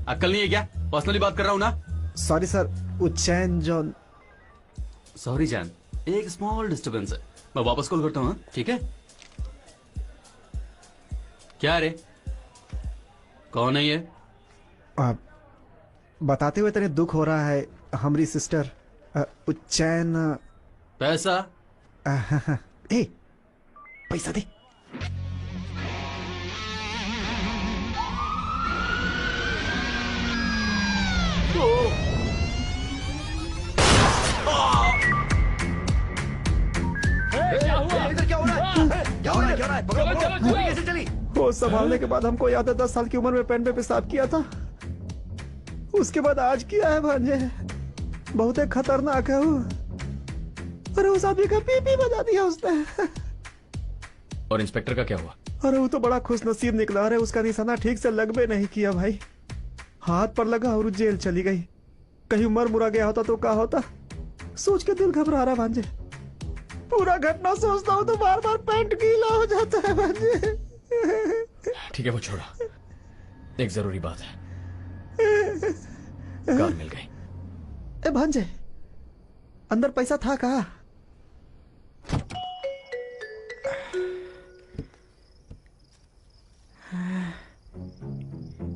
अक्कल नहीं है क्या? पर्सनली बात कर रहा हूँ ना। सॉरी सर, उच्चैन जॉन। सॉरी जैन, एक स्मॉल डिस्टर्बेंस है, मैं वापस कॉल करता हूँ। ठीक है? क्या रे, कौन है ये? बताते हुए तेरे दुख हो रहा है, हमारी सिस्टर उच्चैन। पैसा? ए, पैसा दे। वो संभालने के बाद हमको याद है 10 साल की उम्र में पेन पे पेशाब किया था। उसके बाद आज किया है भांजे। बहुत ही खतरनाक है वो। अरे उस आदमी का पीपी बजा दिया उसने। और इंस्पेक्टर का क्या हुआ? अरे वो तो बड़ा खुश नसीब निकला। अरे उसका निशाना ठीक से लगबे नहीं किया भाई, हाथ पर लगा और जेल चली गई। कहीं मर मुरा गया होता तो क्या होता, सोच के दिल घबरा रहा भांजे। पूरा घटना सोचता हूँ तो बार बार पैंट गीला हो जाता है भांजे। ठीक है, वो छोड़ो, एक जरूरी बात है। कार मिल गई। ए भांजे, अंदर पैसा था कहा?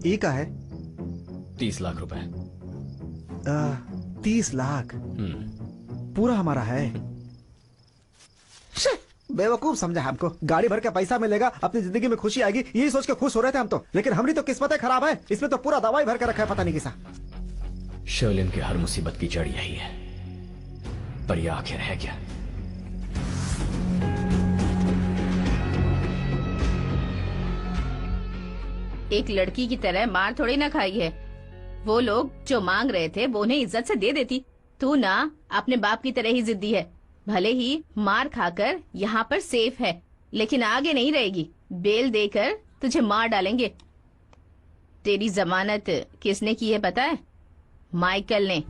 ई का है? 30 लाख रुपए। 30 लाख पूरा हमारा है। बेवकूफ समझा हमको। गाड़ी भर के पैसा मिलेगा, अपनी जिंदगी में खुशी आएगी, यही सोच के खुश हो रहे थे हम तो। लेकिन हमारी तो किस्मतें खराब है, इसमें तो पूरा दवाई भर के रखा है, पता नहीं किसा। शर्लिन की हर मुसीबत की जड़ यही है, पर यह आखिर है क्या? एक लड़की की तरह मार थोड़ी ना खाई है। वो लोग जो मांग रहे थे वो उन्हें इज्जत से दे देती। तू ना अपने बाप की तरह ही जिद्दी है। भले ही मार खाकर यहाँ पर सेफ है, लेकिन आगे नहीं रहेगी। बेल देकर तुझे मार डालेंगे। तेरी जमानत किसने की है पता है? माइकल ने।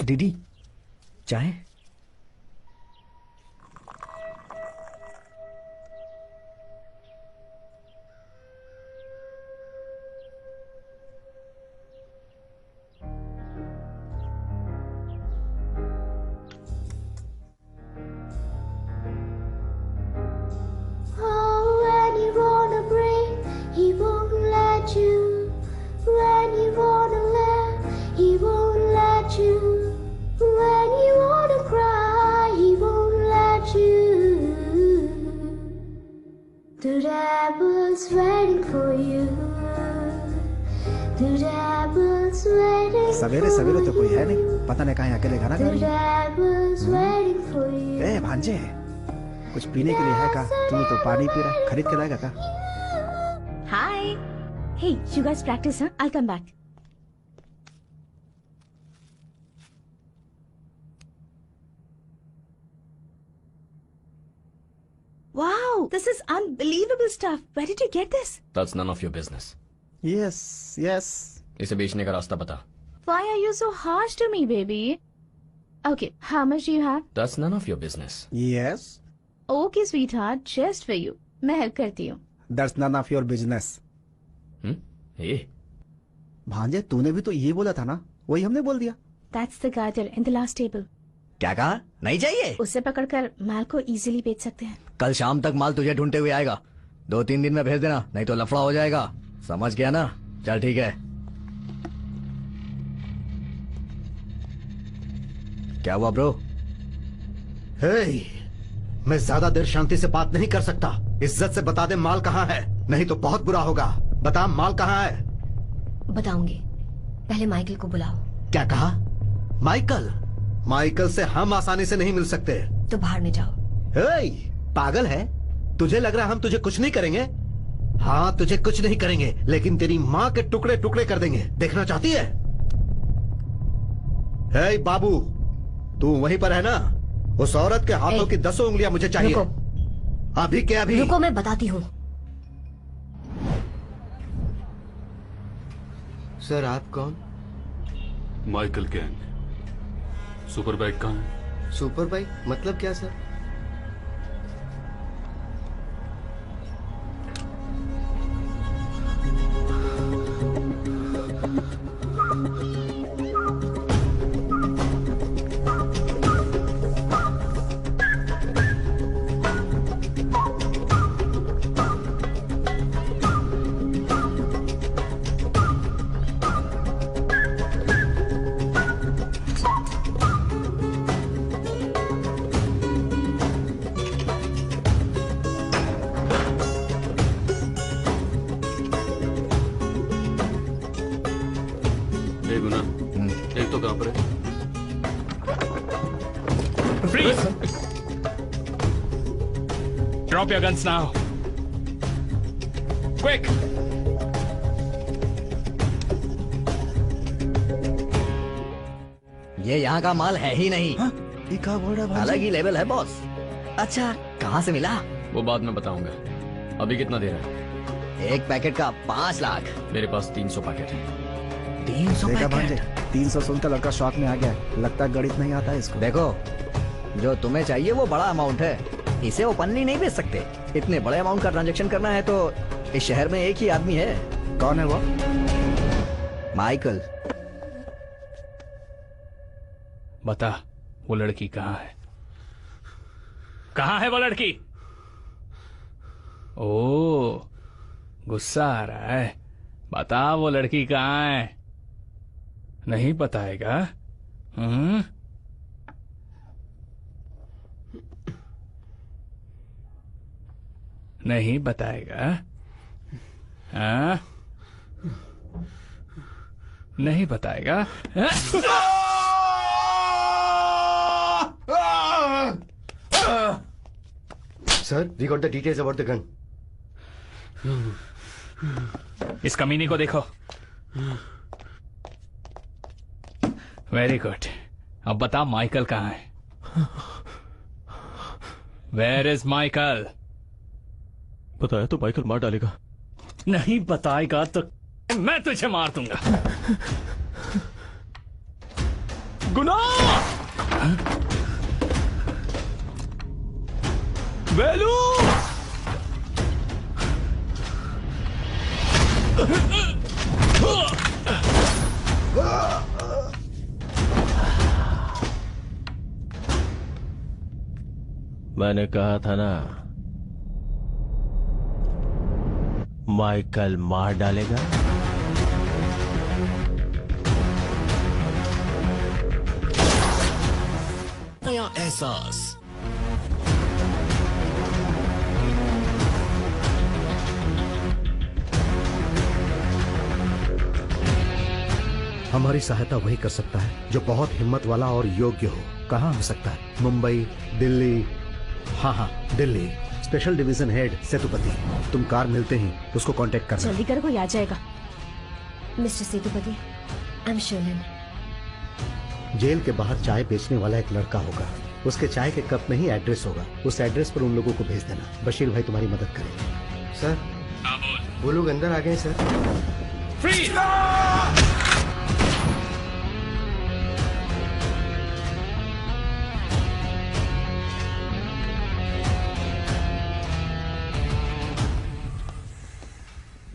दीदी, चाय? When you wanna break, he won't let you. When you wanna laugh, he won't let you. When you wanna cry, he won't let you. The devil's waiting for you. The devil's waiting for सवेरे सवेरे तो कोई है नहीं, पता नहीं कहाँ अकेले खाना खा you. रही The है। devil's waiting for you. ए भांजे, कुछ पीने के लिए है का? तू तो पानी पी रहा, खरीद के लाएगा का? Hi. Hey, you guys practice, huh? I'll come back. this is unbelievable stuff. Where did you get this? That's none of your business. Yes, yes. इसे बेचने का रास्ता बता. Why are you so harsh to me, baby? Okay, how much do you have? That's none of your business. Yes. Okay, sweetheart, just for you. मैं help करती हूँ. That's none of your business. ये भांजे तूने भी तो ये बोला था ना, वही हमने बोल दिया. That's the garter in the last table. क्या कहा? नहीं चाहिए? उसे पकड़कर माल को इजीली बेच सकते हैं. कल शाम तक माल तुझे ढूंढते हुए आएगा. 2-3 दिन में भेज देना, नहीं तो लफड़ा हो जाएगा. समझ गया ना? चल ठीक है. क्या हुआ ब्रो? हे, मैं ज्यादा देर शांति से बात नहीं कर सकता. इज्जत से बता दे माल कहाँ है, नहीं तो बहुत बुरा होगा. बता माल कहाँ है. बताऊंगी, पहले माइकल को बुलाओ. क्या कहा? माइकल? माइकल से हम आसानी से नहीं मिल सकते. तो बाहर में जाओ. हे, पागल है? तुझे लग रहा है हम तुझे कुछ नहीं करेंगे? हाँ, तुझे कुछ नहीं करेंगे, लेकिन तेरी माँ के टुकड़े टुकड़े कर देंगे. देखना चाहती है? हे बाबू, तू वहीं पर है ना? उस औरत के हाथों की 10 उंगलियां मुझे चाहिए. रुको. अभी क्या अभी? रुको, मैं बताती हूँ. सर आप कौन? Michael gang. सुपर बाइक कहाँ है? सुपर बाइक मतलब क्या सर? एक तो कहां पर है? Freeze! Drop your guns now. Quick! ये यहाँ का माल है ही नहीं. अलग ही लेवल है बॉस. अच्छा, कहाँ से मिला? वो बाद में बताऊंगा. अभी कितना दे रहा है? एक पैकेट का 5 लाख. मेरे पास 300 पैकेट है. 300 देखा भांजे, पैकेट? 300 सुनकर लड़का शॉक में आ गया. लगता है गणित नहीं आता है इसको. देखो, जो तुम्हें चाहिए वो बड़ा अमाउंट है. इसे वो पन्नी नहीं बेच सकते. इतने बड़े अमाउंट का ट्रांजैक्शन करना है तो इस शहर में एक ही आदमी है. कौन है वो? माइकल. बता, वो लड़की कहाँ है? कहाँ है वो लड़की? ओ, गुस्सा आ रहा है. बता, वो लड़की कहाँ है? नहीं बताएगा? नहीं बताएगा? हाँ? नहीं बताएगा? Sir, we got the details about the gun. इस कमीनी को देखो. Very good. अब बता, माइकल कहाँ है? Where is Michael? बताया तो माइकल मार डालेगा. नहीं बताएगा तो मैं तुझे मार दूंगा. गुनाह! वेलू! मैंने कहा था ना, माइकल मार डालेगा. नया एहसास. हमारी सहायता वही कर सकता है जो बहुत हिम्मत वाला और योग्य हो. कहाँ हो सकता है? मुंबई, दिल्ली. हाँ, Delhi. Special division head Sethupathi. तुम कार मिलते ही उसको कांटेक्ट करना. जल्दी कर, कोई आ जाएगा. Mister Sethupathi, I am sure. Jail के बाहर चाय बेचने वाला एक लड़का होगा. उसके चाय के कप में ही एड्रेस होगा, उस एड्रेस पर उन लोगों को भेज देना। बशीर भाई तुम्हारी मदद करेंगे। सर वो लोग अंदर आ गए सर।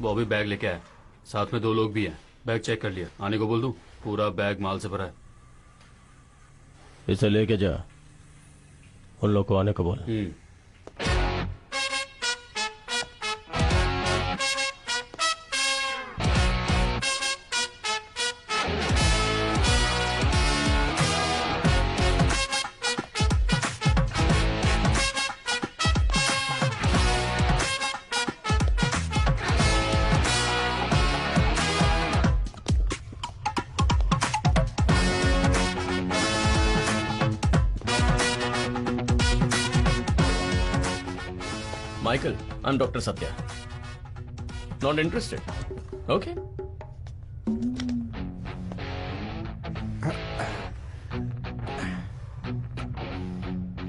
बॉबी बैग लेके आया, साथ में 2 लोग भी हैं। बैग चेक कर लिया, आने को बोल दूं? पूरा बैग माल से भरा है। इसे लेके जा, उन लोग को आने को बोल। Michael, I'm Dr. Satya. Not interested? Okay.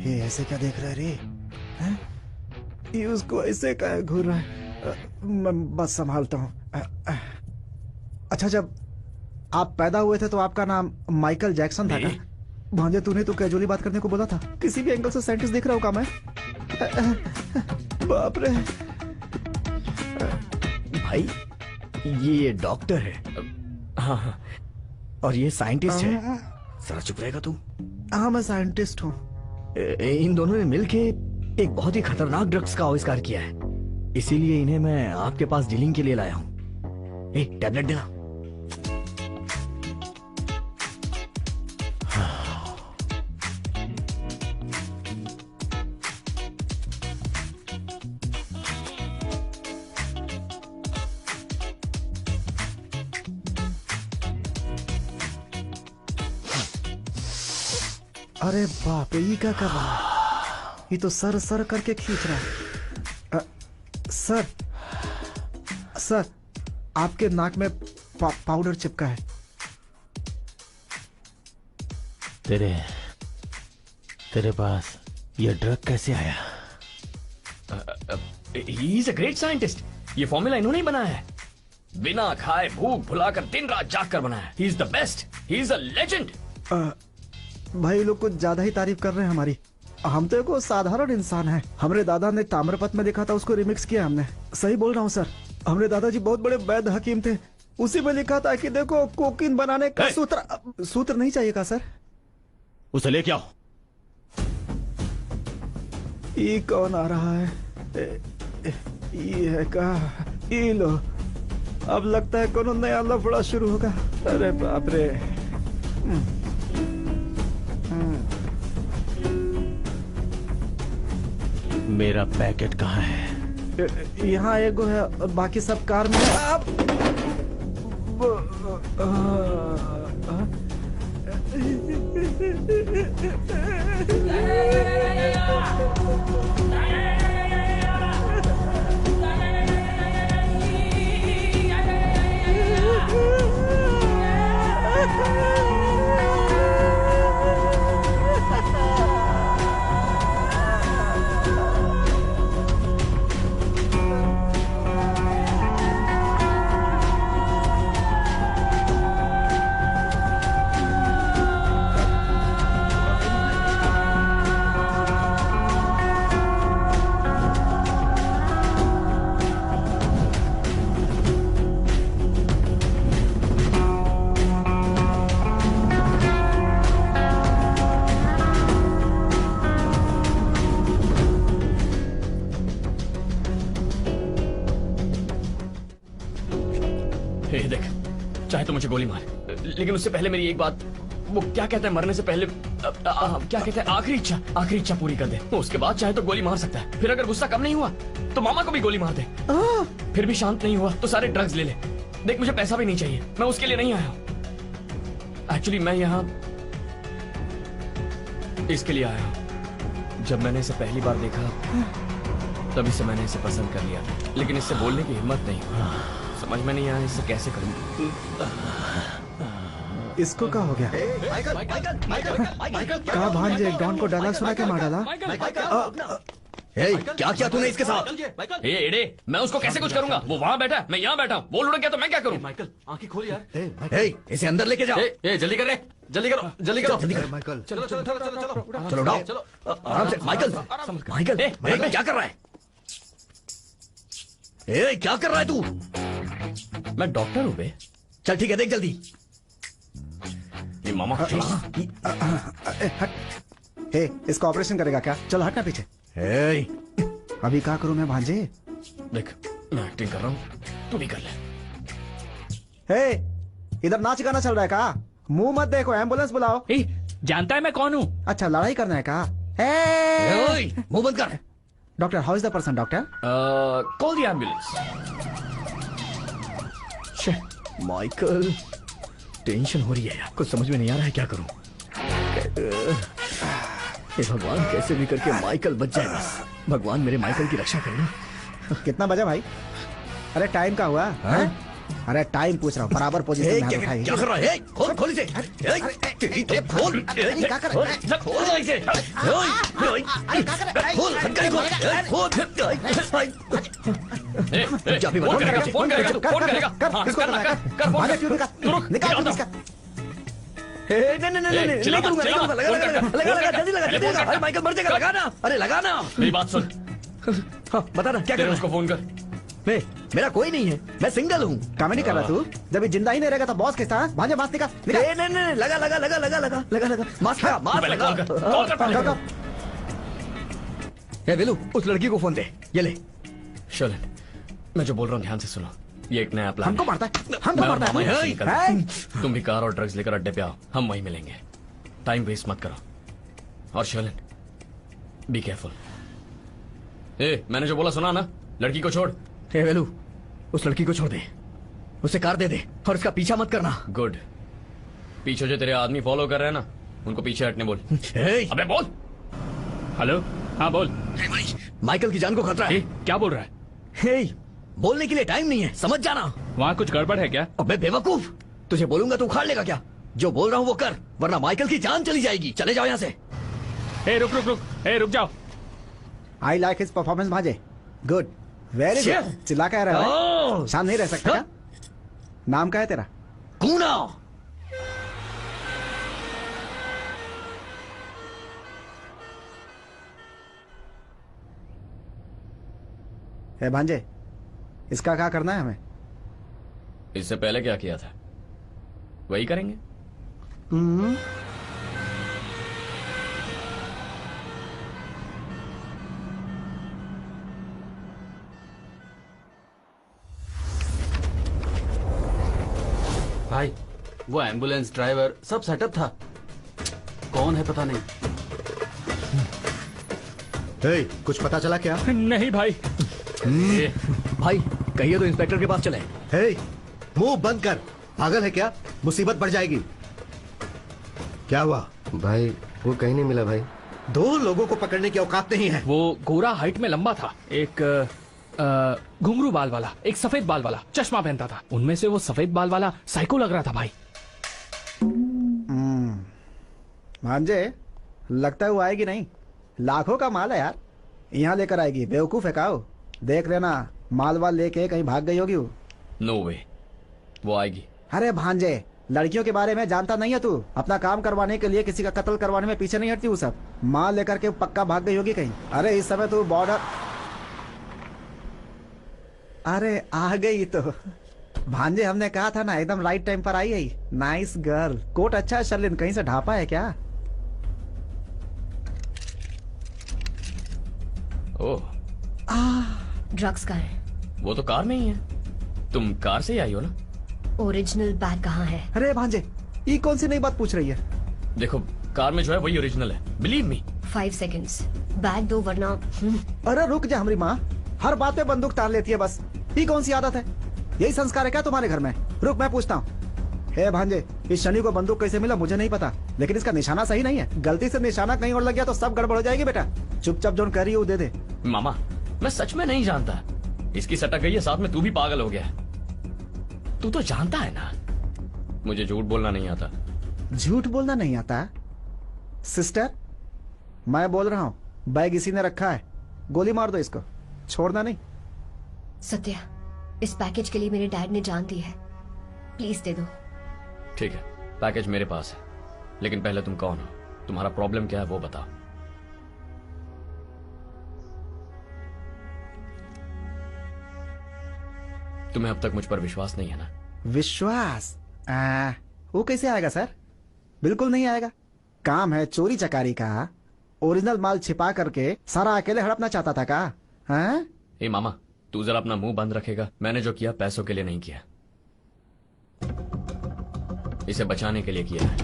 ये ऐसे क्या देख रहा है रे? हैं? ये उसको ऐसे क्या घूर रहा है? मैं बस संभालता हूँ। अच्छा, जब आप पैदा हुए थे तो आपका नाम माइकल जैक्सन था क्या? भांजे, तूने तो कैजुअली बात करने को बोला था। किसी भी एंगल से साइंटिस्ट दिख रहा होगा मैं। बाप रे भाई, ये डॉक्टर है। हाँ हाँ, और ये साइंटिस्ट है। जरा चुप रहेगा तू? हाँ, मैं साइंटिस्ट हूँ। इन दोनों ने मिलके एक बहुत ही खतरनाक ड्रग्स का आविष्कार किया है, इसीलिए इन्हें मैं आपके पास डीलिंग के लिए लाया हूँ। एक टैबलेट देना। अरे बाप रे, ये क्या कर रहा है? ये तो सर सर करके खींच रहा है। सर सर, आपके नाक में पाउडर चिपका है। तेरे पास ये ड्रग कैसे आया? He is a great scientist. ये फॉर्मूला इन्होंने ही बनाया है। बिना खाए भूख भुलाकर दिन रात जाग कर बनाया। He is the best. He is a legend. भाई, लोग कुछ ज्यादा ही तारीफ कर रहे हैं हमारी। हम तो एक साधारण इंसान है। हमारे दादा ने ताम्रपत्र में लिखा था, उसको रिमिक्स किया हमने। सही बोल रहा हूँ सर। हमारे दादाजी बहुत बड़े वैद्य हकीम थे। उसी में लिखा था कि देखो, कोकीन बनाने का सूत्र नहीं चाहिए का सर? उसे लेके आओ। ये कौन आ रहा है? ये है का? ये लो, अब लगता है कोनो नया लफड़ा शुरू होगा। अरे बाप रे। मेरा पैकेट कहाँ है? यहाँ एगो है और बाकी सब कार में है। चाहे तो मुझे गोली मार, लेकिन उससे पहले मेरी एक बात, वो क्या कहते हैं, मरने से पहले क्या कहते हैं, आखिरी इच्छा पूरी कर दे। उसके बाद चाहे तो गोली मार सकता है। फिर अगर गुस्सा कम नहीं हुआ तो मामा को भी गोली मार दे। फिर भी शांत नहीं हुआ तो सारे ड्रग्स ले ले। देख, मुझे पैसा भी नहीं चाहिए, मैं उसके लिए नहीं आया हूँ। एक्चुअली मैं यहाँ इसके लिए आया हूँ। जब मैंने इसे पहली बार देखा तभी से मैंने इसे पसंद कर लिया, लेकिन इससे बोलने की हिम्मत नहीं हुई। समझ में नहीं आया इसे कैसे करूं। इसको क्या हो गया? कहा भांजे डॉन को डायलॉग सुना के मार डाला? क्या किया तूने इसके साथ? ए एडे, मैं उसको कैसे कुछ करूंगा? वो वहाँ बैठा है, मैं यहाँ बैठा हूँ। वो लुढ़क गया तो मैं क्या करूँ? माइकल आंखें खोल यार। इसे अंदर लेके जाओ। जल्दी कर रे, जल्दी करो, जल्दी करो, जल्दी करो। माइकल चलो चलो चलो चलो चलो चलो उठाओ। चलो आराम से माइकल। माइकल क्या कर रहा है? क्या कर रहा है तू? मैं डॉक्टर हूँ बे। चल ठीक है, देख जल्दी। ये मामा इसका ऑपरेशन करेगा क्या? चल हटना पीछे। अभी क्या करूं मैं भांजे? देख मैं एक्टिंग कर रहा हूँ, तू भी कर ले। इधर नाच गाना चल रहा है का? मुंह मत देखो, एम्बुलेंस बुलाओ। जानता है मैं कौन हूँ? अच्छा लड़ाई करना है का? मुंह बंद कर। Doctor how is the person doctor? Call the ambulance. Michael tension हो रही है यार, कुछ समझ में नहीं आ रहा है क्या करूं। हे भगवान, कैसे भी करके माइकल बच जाए बस। भगवान मेरे माइकल की रक्षा करना। कितना बजा भाई? अरे टाइम का हुआ? अरे टाइम पूछ रहा हूँ, बराबर पोजीशन में हाथ उठाइए। क्या कर रहा है? खोल खोल इसे। खोल क्या कर रहा है? खोल इसे। खोल फोन करेगा, फोन करेगा, फोन करेगा। किसको करना है? निकाल इसका। नहीं करूंगा, लगा जल्दी लगा। अरे माइकल मर जाएगा, लगाना। अरे लगाना। मेरी बात सुन। हाँ बता ना क्या कर। उसको फोन कर। मेरा कोई नहीं है, मैं सिंगल हूँ। कॉमेडी कर रहा तू? जब जिंदा ही नहीं रहेगा तो बॉस के साथ भांजे मास्क निकाल। नहीं लगा मास्क लगा। वेलू उस लड़की को फोन दे। ये ले। शर्लिन, मैं जो बोल रहा हूँ ध्यान से सुनो। ये एक नया प्लान। हमको मारता है, हमको मारता है। तुम भी कार और ड्रग्स लेकर अड्डे पे आओ, हम वहीं मिलेंगे। टाइम वेस्ट मत करो। और शर्लिन बी केयरफुल। मैंने जो बोला सुना ना? लड़की को छोड़। वेलू उस लड़की को छोड़ दे, उसे कार दे दे और उसका पीछा मत करना। गुड। पीछे जो तेरे आदमी फॉलो कर रहे हैं ना, उनको पीछे हटने बोल। अबे बोल। हेलो, हाँ बोल। माइकल की जान को खतरा है। क्या बोल रहा है? बोलने के लिए टाइम नहीं है, समझ जाना। वहाँ कुछ गड़बड़ है क्या? अबे बेवकूफ, तुझे बोलूंगा तो उखाड़ लेगा क्या? जो बोल रहा हूँ वो कर, वरना माइकल की जान चली जाएगी। चले जाओ यहाँ से। रुक जाओ। आई लाइक हिज परफॉर्मेंस भांजे। Good, very good. चिल्ला कह रहा है, शांत नहीं रह सकता क्या? नाम क्या है तेरा? कूना। है भांजे, इसका क्या करना है हमें? इससे पहले क्या किया था वही करेंगे। भाई वो एम्बुलेंस ड्राइवर सब सेटअप था, कौन है पता नहीं। कुछ पता चला क्या? नहीं भाई। भाई कहिए तो इंस्पेक्टर के पास चले। मुंह बंद कर, पागल है क्या? मुसीबत बढ़ जाएगी। क्या हुआ भाई? वो कहीं नहीं मिला भाई। 2 लोगों को पकड़ने की औकात नहीं है। वो गोरा हाइट में लंबा था, एक घुंघरू बाल वाला, एक सफेद बाल वाला, चश्मा पहनता था। उनमें से वो सफेद बाल वाला साइको लग रहा था भाई। भांजे लगता है वो आएगी नहीं। लाखों का माल है यार, यहाँ लेकर आएगी। बेवकूफ है काओ, देख लेना मालवाल लेके कहीं भाग गई होगी वो। नो वे, वो आएगी। अरे भांजे, लड़कियों के बारे में जानता नहीं है तू? अपना काम करवाने के लिए किसी का कत्ल करवाने में पीछे नहीं हटती वो सब। माल लेकर के पक्का भाग गई होगी कहीं। अरे इस समय तू बॉर्डर। अरे आ गई तो। भांजे हमने कहा था ना, एकदम राइट टाइम पर आई है। Nice girl. कोट अच्छा है शर्लिन, कहीं से ढापा है क्या? ओह, ड्रग्स का है। वो तो कार में ही है। तुम कार से ही आई हो ना? ओरिजिनल बैग कहाँ है? अरे भांजे, ये कौन सी नई बात पूछ रही है? देखो कार में जो है वही ओरिजिनल है, बिलीव मी। 5 सेकंड्स, बैग दो वरना। अरे रुक जा, हमारी माँ हर बात पे बंदूक तान लेती है बस। ये कौन सी आदत है? यही संस्कार है क्या तुम्हारे घर में? रुक मैं पूछता हूँ। हे भांजे, इस शनि को बंदूक कैसे मिला मुझे नहीं पता, लेकिन इसका निशाना सही नहीं है। गलती से निशाना कहीं और लग गया तो सब गड़बड़ हो जाएगी बेटा। चुपचाप जो कर रही है वो दे दे। मामा मैं सच में नहीं जानता। इसकी सटक गई है, साथ में तू भी पागल हो गया। तू तो जानता है ना मुझे झूठ बोलना नहीं आता। झूठ बोलना नहीं आता? सिस्टर, मैं बोल रहा हूँ, बैग इसी ने रखा है, गोली मार दो इसको, छोड़ना नहीं। सत्या, इस पैकेज के लिए मेरे डैड ने जान दी है, प्लीज दे दो। ठीक है, पैकेज मेरे पास है, लेकिन पहले तुम कौन हो, तुम्हारा प्रॉब्लम क्या है वो बताओ। तुम्हें अब तक मुझ पर विश्वास नहीं है ना? विश्वास? वो कैसे आएगा सर? बिल्कुल नहीं आएगा। काम है चोरी चकारी का, ओरिजिनल माल छिपा करके सारा अकेले हड़पना चाहता था का? हाँ? ए मामा, तू जरा अपना मुंह बंद रखेगा। मैंने जो किया पैसों के लिए नहीं किया, इसे बचाने के लिए किया है।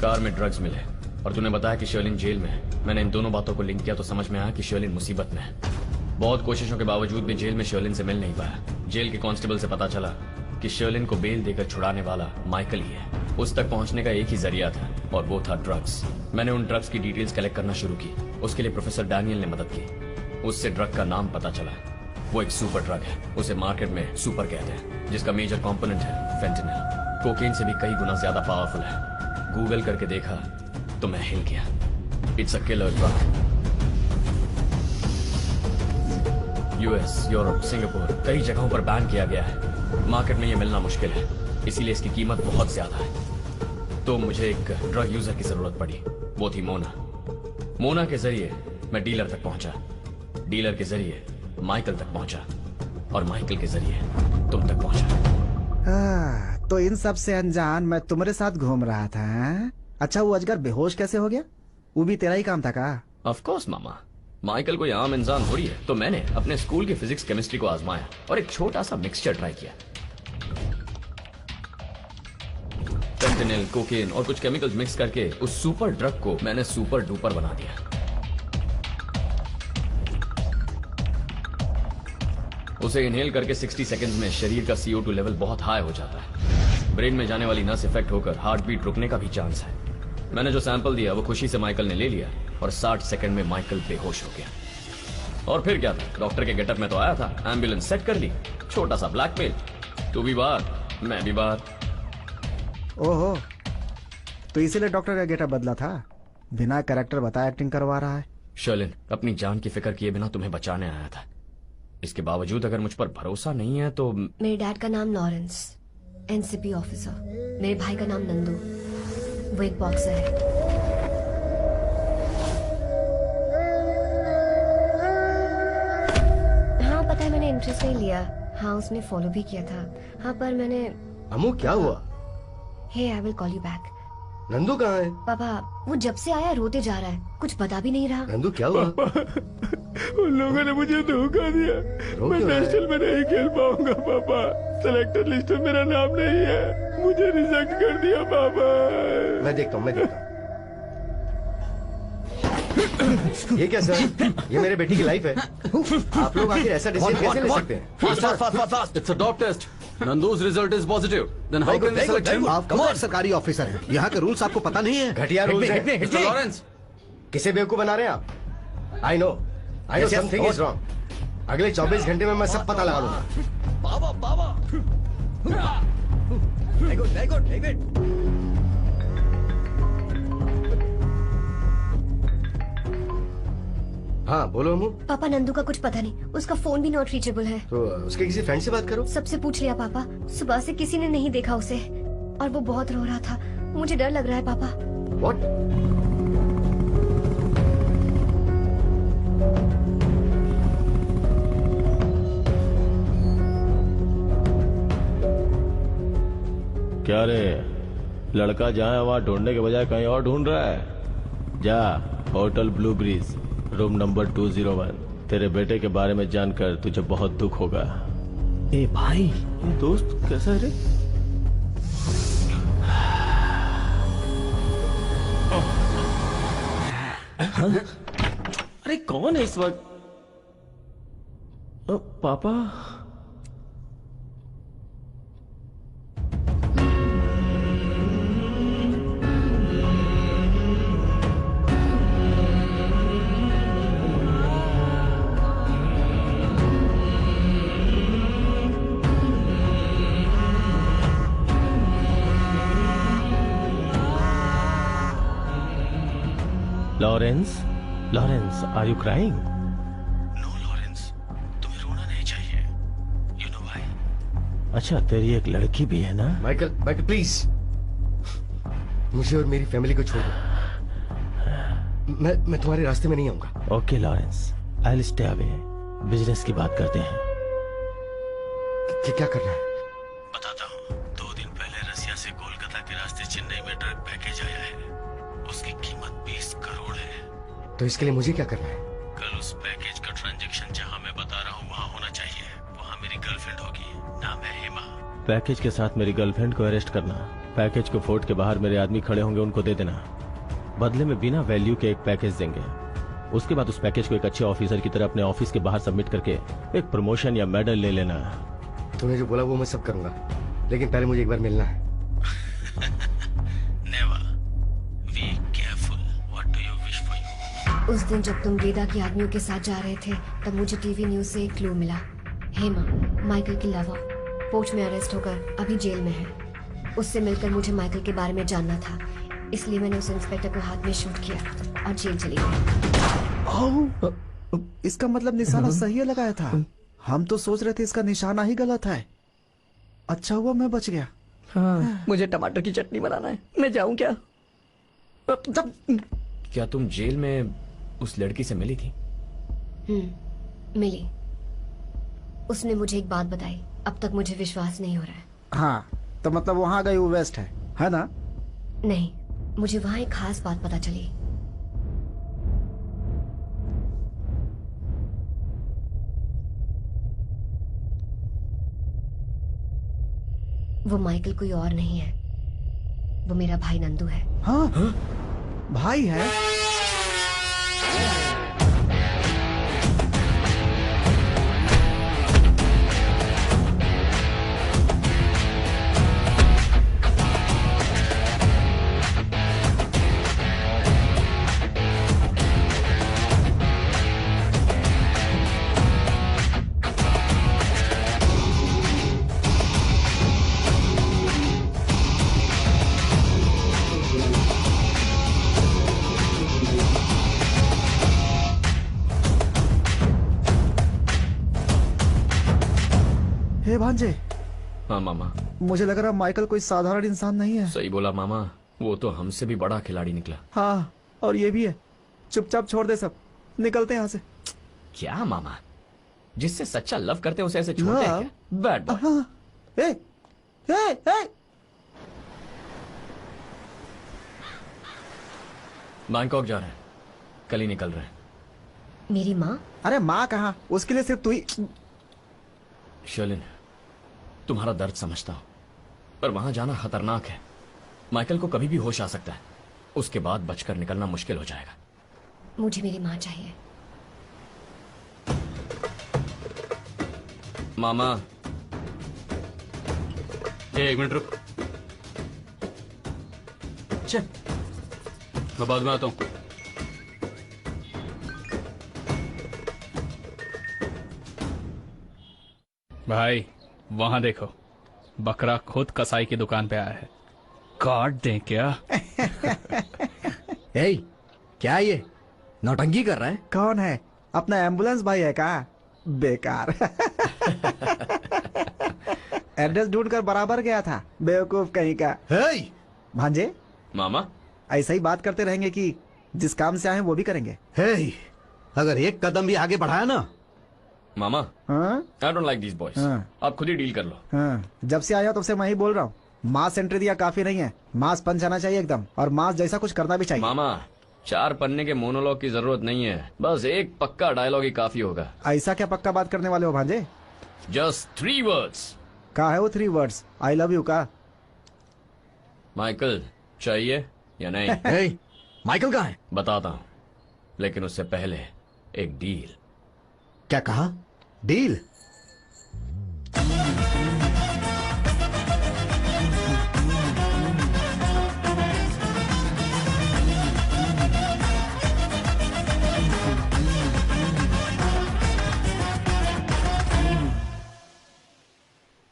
कार में ड्रग्स मिले और तूने बताया कि शर्लिन जेल में है। मैंने इन दोनों बातों को लिंक किया तो समझ में आया कि शर्लिन मुसीबत में है। बहुत कोशिशों के बावजूद भी जेल में शर्लिन से मिल नहीं पाया। जेल के कांस्टेबल से पता चला कि शर्लिन को बेल देकर छुड़ाने वाला माइकल ही है। उस तक पहुंचने का एक ही जरिया था और वो था ड्रग्स। मैंने उन ड्रग्स की डिटेल्स कलेक्ट करना शुरू की। उसके लिए प्रोफेसर डैनियल ने मदद की। उससे ड्रग का नाम पता चला। वो एक सुपर ड्रग है, उसे मार्केट में सुपर कहते हैं, जिसका मेजर कंपोनेंट है फेंटेनिल। कोकेन से भी कई गुना ज्यादा पावरफुल है। गूगल करके देखा तो मैं हिल गया। It's a killer drug. US, Europe, Singapore कई जगहों पर बैन किया गया है। मार्केट में ये मिलना मुश्किल है, इसीलिए इसकी कीमत बहुत ज्यादा है। तो मुझे एक ड्रग यूजर की जरूरत पड़ी। वो थी मोना। मोना के जरिए मैं डीलर तक पहुंचा। डीलर के जरिए माइकल तक पहुंचा और माइकल के जरिए तुम तक पहुंचा। तो इन सब से अनजान मैं तुम्हारे साथ घूम रहा था। अच्छा, वो अजगर बेहोश कैसे हो गया? वो भी तेरा ही काम था का? ऑफ कोर्स मामा, माइकल कोई आम इंसान थोड़ी है। तो मैंने अपने स्कूल की फिजिक्स केमिस्ट्री को आजमाया और एक छोटा सा मिक्सचर ट्राई किया। फेंटेनिल, कोकेन और कुछ केमिकल्स मिक्स करके उस सुपर ड्रग को मैंने सुपर डुपर बना दिया। उसे इनहेल करके 60 सेकंड्स में शरीर का CO2 लेवल बहुत हाई हो जाता है। ब्रेन में जाने वाली नस इफेक्ट होकर हार्ट बीट रुकने का भी चांस है। मैंने जो सैंपल दिया वो खुशी से माइकल ने ले लिया और 60 सेकंड में माइकल बेहोश हो गया। और फिर क्या था, डॉक्टर के गेटअप में तो आया था, एम्बुलेंस सेट कर ली, छोटा सा ब्लैकमेल। तू भी बाहर, मैं भी बाहर। ओहो, तो इसीलिए डॉक्टर का गेटअप बदला था? बिना कैरेक्टर बताए एक्टिंग करवा रहा है। शर्लिन, अपनी जान की फिक्र किए बिना तुम्हें बचाने आया था। इसके बावजूद अगर मुझ पर भरोसा नहीं है तो... मेरे डैड का नाम लॉरेंस, NCP ऑफिसर। मेरे भाई का नाम नंदू, वो एक बॉक्सर है। हाँ पता है, मैंने इंटरेस्ट नहीं लिया। हाँ उसने फॉलो भी किया था। हाँ पर मैंने... अम्मू क्या हुआ? Hey, I will call you back. Nandu कहाँ है? पापा, वो जब से आया रोते जा रहा है, कुछ बता भी नहीं रहा। नंदू क्या हुआ? उन लोगों ने मुझे धोखा दिया। मैं नेशनल में नहीं खेल पाऊंगा पापा। सिलेक्टेड लिस्ट में मेरा नाम नहीं है, मुझे रिजेक्ट कर दिया पापा। मैं देखता हूँ। ये क्या सर? ये मेरे बेटी की लाइफ है। आप लोग आखिर ऐसा डिसीजन कैसे ले सकते हैं? Fast. It's a dope test. Nandu's result is positive. Then how can we select him? आप कौन सरकारी ऑफिसर हैं? यहाँ के रूल्स आपको पता नहीं है? घटिया रूल्स हैं। Mr. Lawrence, किसे बेवकूफ बना रहे हैं आप? I know something is wrong. अगले 24 घंटे में मैं सब पता लगा लूंगा। हाँ बोलो अम्मू। पापा, नंदू का कुछ पता नहीं, उसका फोन भी नॉट रीचेबल है। तो उसके किसी फ्रेंड से बात करो। सबसे पूछ लिया पापा, सुबह से किसी ने नहीं देखा उसे और वो बहुत रो रहा था। मुझे डर लग रहा है पापा। What? क्या रे, लड़का जहाँ वहाँ ढूंढने के बजाय कहीं और ढूंढ रहा है? जा hotel blue bridge, room number 201। तेरे बेटे के बारे में जानकर तुझे बहुत दुख होगा। ए भाई, ये दोस्त कैसा है रे? अरे कौन है इस वक्त? पापा? Lawrence, Lawrence, are you crying? No Lawrence, तुम्हें रोना नहीं चाहिए। You know why? अच्छा, तेरी एक लड़की भी है ना? माइकल, माइकल प्लीज, मुझे और मेरी फैमिली को छोड़ दो। मैं तुम्हारे रास्ते में नहीं आऊंगा। Okay Lawrence, I will stay away. Business की बात करते हैं। क्या करना है? बताता हूँ। 2 दिन पहले रसिया से कोलकाता के रास्ते चेन्नई में ड्रग पैकेज आया है। उसकी कीमत 20 करोड़ है। तो इसके लिए मुझे क्या करना है? कल उस पैकेज का ट्रांजैक्शन जहाँ मैं बता रहा हूँ वहाँ होना चाहिए। वहाँ मेरी गर्लफ्रेंड होगी, नाम है हेमा। पैकेज के साथ मेरी गर्लफ्रेंड को अरेस्ट करना। पैकेज को फोर्ट के बाहर मेरे आदमी खड़े होंगे, उनको दे देना। बदले में बिना वैल्यू के एक पैकेज देंगे। उसके बाद उस पैकेज को एक अच्छे ऑफिसर की तरह अपने ऑफिस के बाहर सबमिट करके एक प्रमोशन या मेडल ले लेना। तूने जो बोला वो मैं सब करूंगा, लेकिन पहले मुझे एक बार मिलना है। Never. Be careful. What do you wish for you? उस दिन जब तुम वेदा की आदमियों के साथ जा रहे थे, तब मुझे टीवी न्यूज से एक क्लू मिला। हेमा, माइकल की लवर, पोर्ट में अरेस्ट होकर अभी जेल में है। उससे मिलकर मुझे माइकल के बारे में जानना था, इसलिए मैंने उस इंस्पेक्टर को हाथ में शूट किया और जेल चली गई। इसका मतलब निशाना सही लगाया था। हम तो सोच रहे थे इसका निशाना ही गलत है। अच्छा हुआ मैं बच गया। हाँ, मुझे टमाटर की चटनी बनाना है। मैं जाऊं क्या? क्या तुम जेल में उस लड़की से मिली थी? मिली। उसने मुझे एक बात बताई, अब तक मुझे विश्वास नहीं हो रहा है। हाँ, तो मतलब वहां गई वो वेस्ट है ना? नहीं, मुझे वहां एक खास बात पता चली। वो माइकल कोई और नहीं है, वो मेरा भाई नंदू है। हाँ? भाई है? हे भांजे। हाँ मामा। मुझे लग रहा माइकल कोई साधारण इंसान नहीं है। सही बोला मामा, वो तो हमसे भी बड़ा खिलाड़ी निकला। हाँ, और ये भी है। चुपचाप छोड़ दे सब, निकलते हैं यहाँ से। क्या मामा, जिससे सच्चा लव करते हैं उसे ऐसे छोड़ते हैं क्या? Bad boy. बैंकॉक जा रहे हैं, कल ही निकल रहे हैं। मेरी माँ? अरे माँ कहाँ, उसके लिए सिर्फ तू ही। शर्लिन, तुम्हारा दर्द समझता हूं, पर वहां जाना खतरनाक है। माइकल को कभी भी होश आ सकता है, उसके बाद बचकर निकलना मुश्किल हो जाएगा। मुझे मेरी माँ चाहिए। मामा, एक मिनट रुक। चल, मैं बाद में आता हूं। भाई वहां देखो, बकरा खुद कसाई की दुकान पे आया है। काट दें क्या? ए, क्या ये नौटंकी कर रहा है? कौन है? अपना एम्बुलेंस भाई है का? बेकार। एड्रेस ढूंढकर बराबर गया था, बेवकूफ कहीं का। भांजे मामा, ऐसा ही बात करते रहेंगे कि जिस काम से आए वो भी करेंगे। अगर एक कदम भी आगे बढ़ाया ना। मामा, I don't like this boys. आप खुद ही डील कर लो। जब से आया तब से मैं ही बोल रहा हूँ, मास एंट्री दिया काफी नहीं है, मास पंच आना चाहिए एकदम, और मास जैसा कुछ करना भी चाहिए। मामा, 4 पन्ने के मोनोलॉग की जरूरत नहीं है, बस एक पक्का डायलॉग ही काफी होगा। ऐसा क्या पक्का बात करने वाले हो भांजे? Just 3 words. कहा है वो 3 वर्ड्स? आई लव यू का? माइकल चाहिए या नहीं? माइकल कहाँ है? बताता हूँ, लेकिन उससे पहले एक डील। क्या कहा? डील?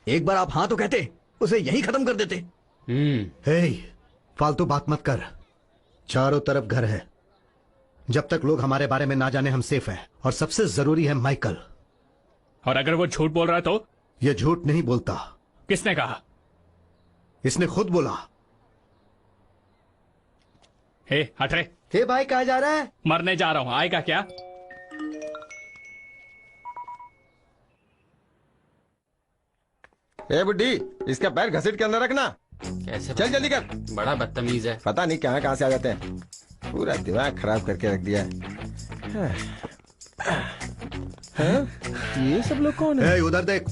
एक बार आप हाँ तो कहते, उसे यही खत्म कर देते। फालतू बात मत कर। चारों तरफ घर है, जब तक लोग हमारे बारे में ना जाने हम सेफ हैं, और सबसे जरूरी है माइकल। और अगर वो झूठ बोल रहा है तो? ये झूठ नहीं बोलता। किसने कहा? इसने खुद बोला। हे हट रे। हे भाई कहाँ जा रहा है? मरने जा रहा हूं, आएगा क्या? ए बुड्ढी, इसका पैर घसीट के अंदर रखना। कैसे? चल जल्दी कर। बड़ा बदतमीज है। पता नहीं कहाँ से आ जाते हैं, पूरा दिमाग खराब करके रख दिया है। हाँ? ये सब लोग कौन है? उधर देख।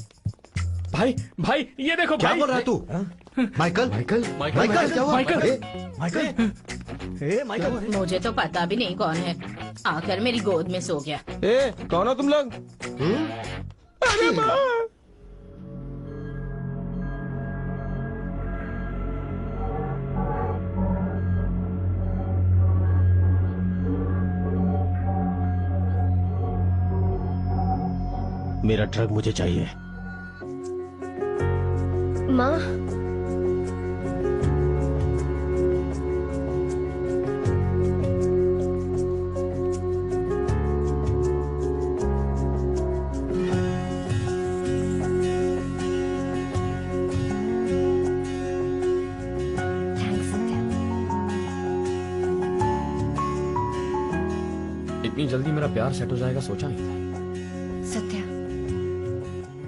भाई भाई ये देखो। क्या भाई बोल रहा है तू? माइकल माइकल माइकल क्या हुआ? माइकल माइकल मुझे तो पता भी नहीं कौन है, आकर मेरी गोद में सो गया। ए, कौन हो तुम लोग? अरे माँ! मेरा ड्रग मुझे चाहिए। माँ, इतनी जल्दी मेरा प्यार सेट हो जाएगा सोचा नहीं था। सत्या,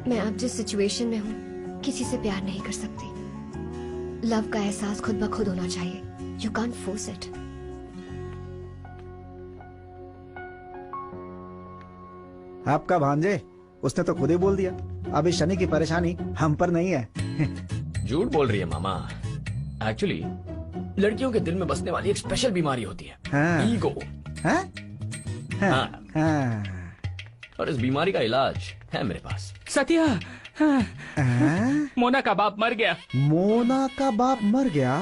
मैं अब जिस सिचुएशन में हूँ किसी से प्यार नहीं कर सकती। लव का एहसास खुद ब खुद होना चाहिए। You can't force it. आपका भांजे, उसने तो खुद ही बोल दिया। अभी शनि की परेशानी हम पर नहीं है। झूठ बोल रही है मामा। एक्चुअली लड़कियों के दिल में बसने वाली एक स्पेशल बीमारी होती है, हाँ। ईगो। हाँ? हाँ। हाँ। और इस बीमारी का इलाज है मेरे पास। सत्या, मोना का बाप मर गया। मोना का बाप मर गया?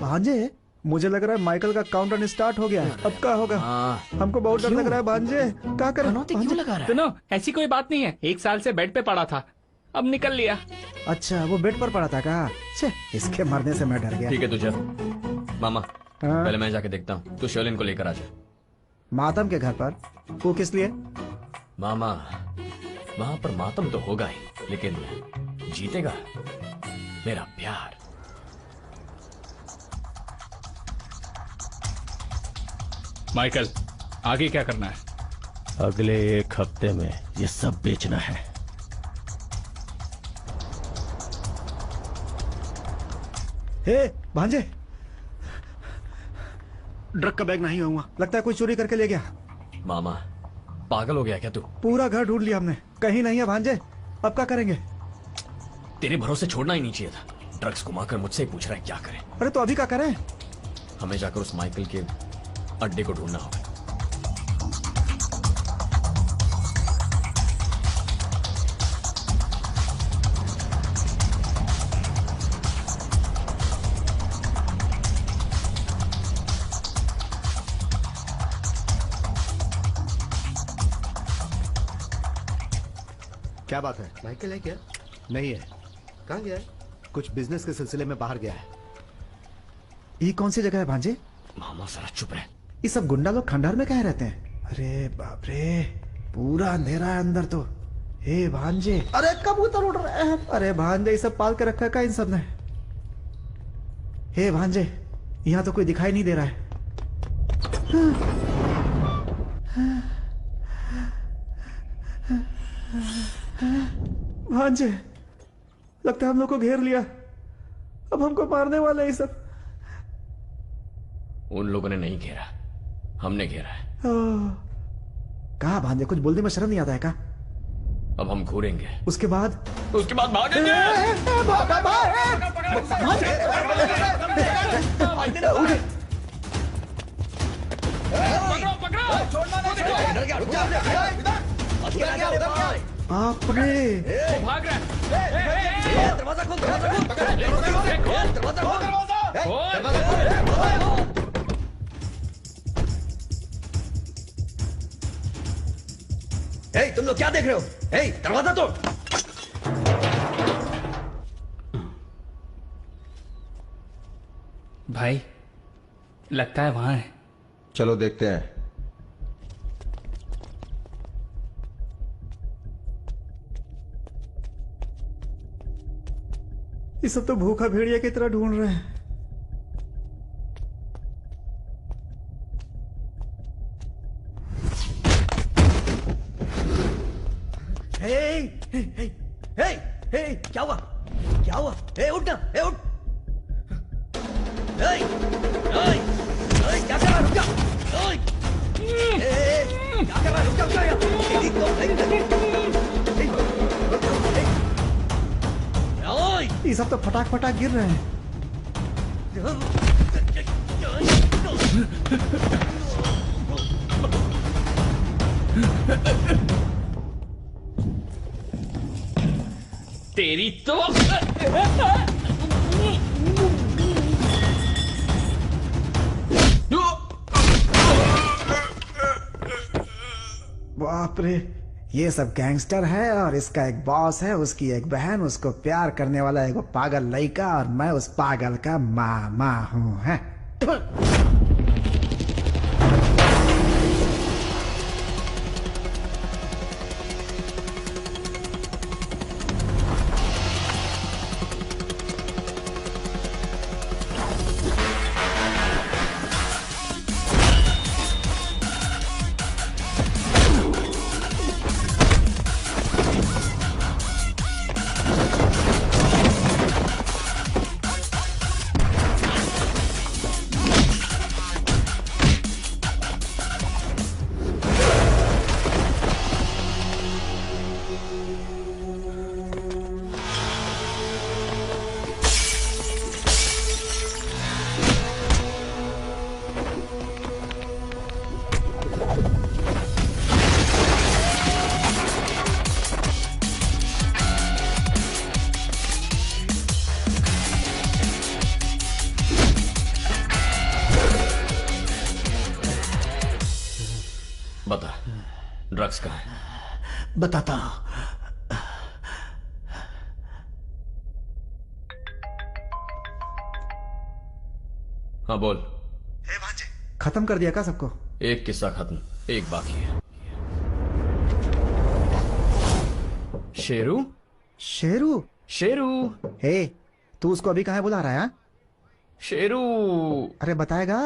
भांजे, मुझे लग रहा है माइकल का काउंटडाउन स्टार्ट हो गया। अब क्या होगा? हमको बहुत डर लग रहा है भांजे। क्या करें? क्यों लगा रहा है? सुनो, ऐसी कोई बात नहीं है। 1 साल से बेड पे पड़ा था, अब निकल लिया। अच्छा, वो बेड पर पड़ा था क्या? इसके मरने से मैं डर गया। ठीक है तुझे मामा, पहले मैं जाके देखता हूँ। तू शर्लिन को लेकर आ जा। मातम के घर पर? वो किस लिए? मामा, वहां पर मातम तो होगा ही, लेकिन जीतेगा मेरा प्यार। माइकल, आगे क्या करना है? अगले 1 हफ्ते में ये सब बेचना है। हे भांजे, ड्रग का बैग नहीं होगा, लगता है कोई चोरी करके ले गया। मामा, पागल हो गया क्या तू? पूरा घर ढूंढ लिया हमने, कहीं नहीं है भांजे। अब क्या करेंगे? तेरे भरोसे छोड़ना ही नहीं चाहिए था। ड्रग्स घुमाकर मुझसे ही पूछ रहा है क्या करें। अरे तो अभी क्या करें? हमें जाकर उस माइकल के अड्डे को ढूंढना होगा। क्या बात है? माइकल है क्या? नहीं है। कहाँ गया है? कुछ बिजनेस के सिलसिले में बाहर गया है। ये कौन सी जगह है भांजे? मामा जरा चुप रहे। ये सब गुंडा लोग खंडहर में कह रहते हैं? अरे बाप रे, पूरा अंधेरा है अंदर तो। हे भांजे, अरे कबूतर उड़ रहे हैं। अरे भांजे, ये सब पाल के रखा है क्या इन सब ने? हे भांजे, यहाँ तो कोई दिखाई नहीं दे रहा है। भांजे, लगता है हम लोग को घेर लिया। अब हमको मारने वाले ये सब। उन लोगों ने नहीं घेरा, हमने घेरा है। कहा भांजे, कुछ बोलने में शर्म नहीं आता है का? अब हम घूरेंगे, उसके बाद भागेंगे। बाप रे, भाग रहा है। दरवाजा खोल, दरवाजा हे, तुम लोग क्या देख रहे हो? हे, दरवाजा तोड़। भाई, लगता है वहां है। चलो देखते हैं। ये सब तो भूखा भेड़िया की तरह ढूंढ रहे हैं। क्या हुआ? क्या हुआ? उठ ना, उठ। क्या कर रहा है? रुक जा। क्या कर रहा है? रुक जा यार। ये सब तो फटाक फटाक गिर रहे हैं। तेरी तो बाप रे, ये सब गैंगस्टर है और इसका एक बॉस है, उसकी एक बहन, उसको प्यार करने वाला एक पागल लड़का और मैं उस पागल का मामा हूँ। है बता, ड्रग्स कहाँ है? बताता हूँ। हाँ बोल। खत्म कर दिया क्या सबको? एक किस्सा खत्म, एक बाकी है। शेरू? शेरू? शेरू? हे, तू उसको अभी कहाँ बुला रहा है? शेरू? अरे बताएगा?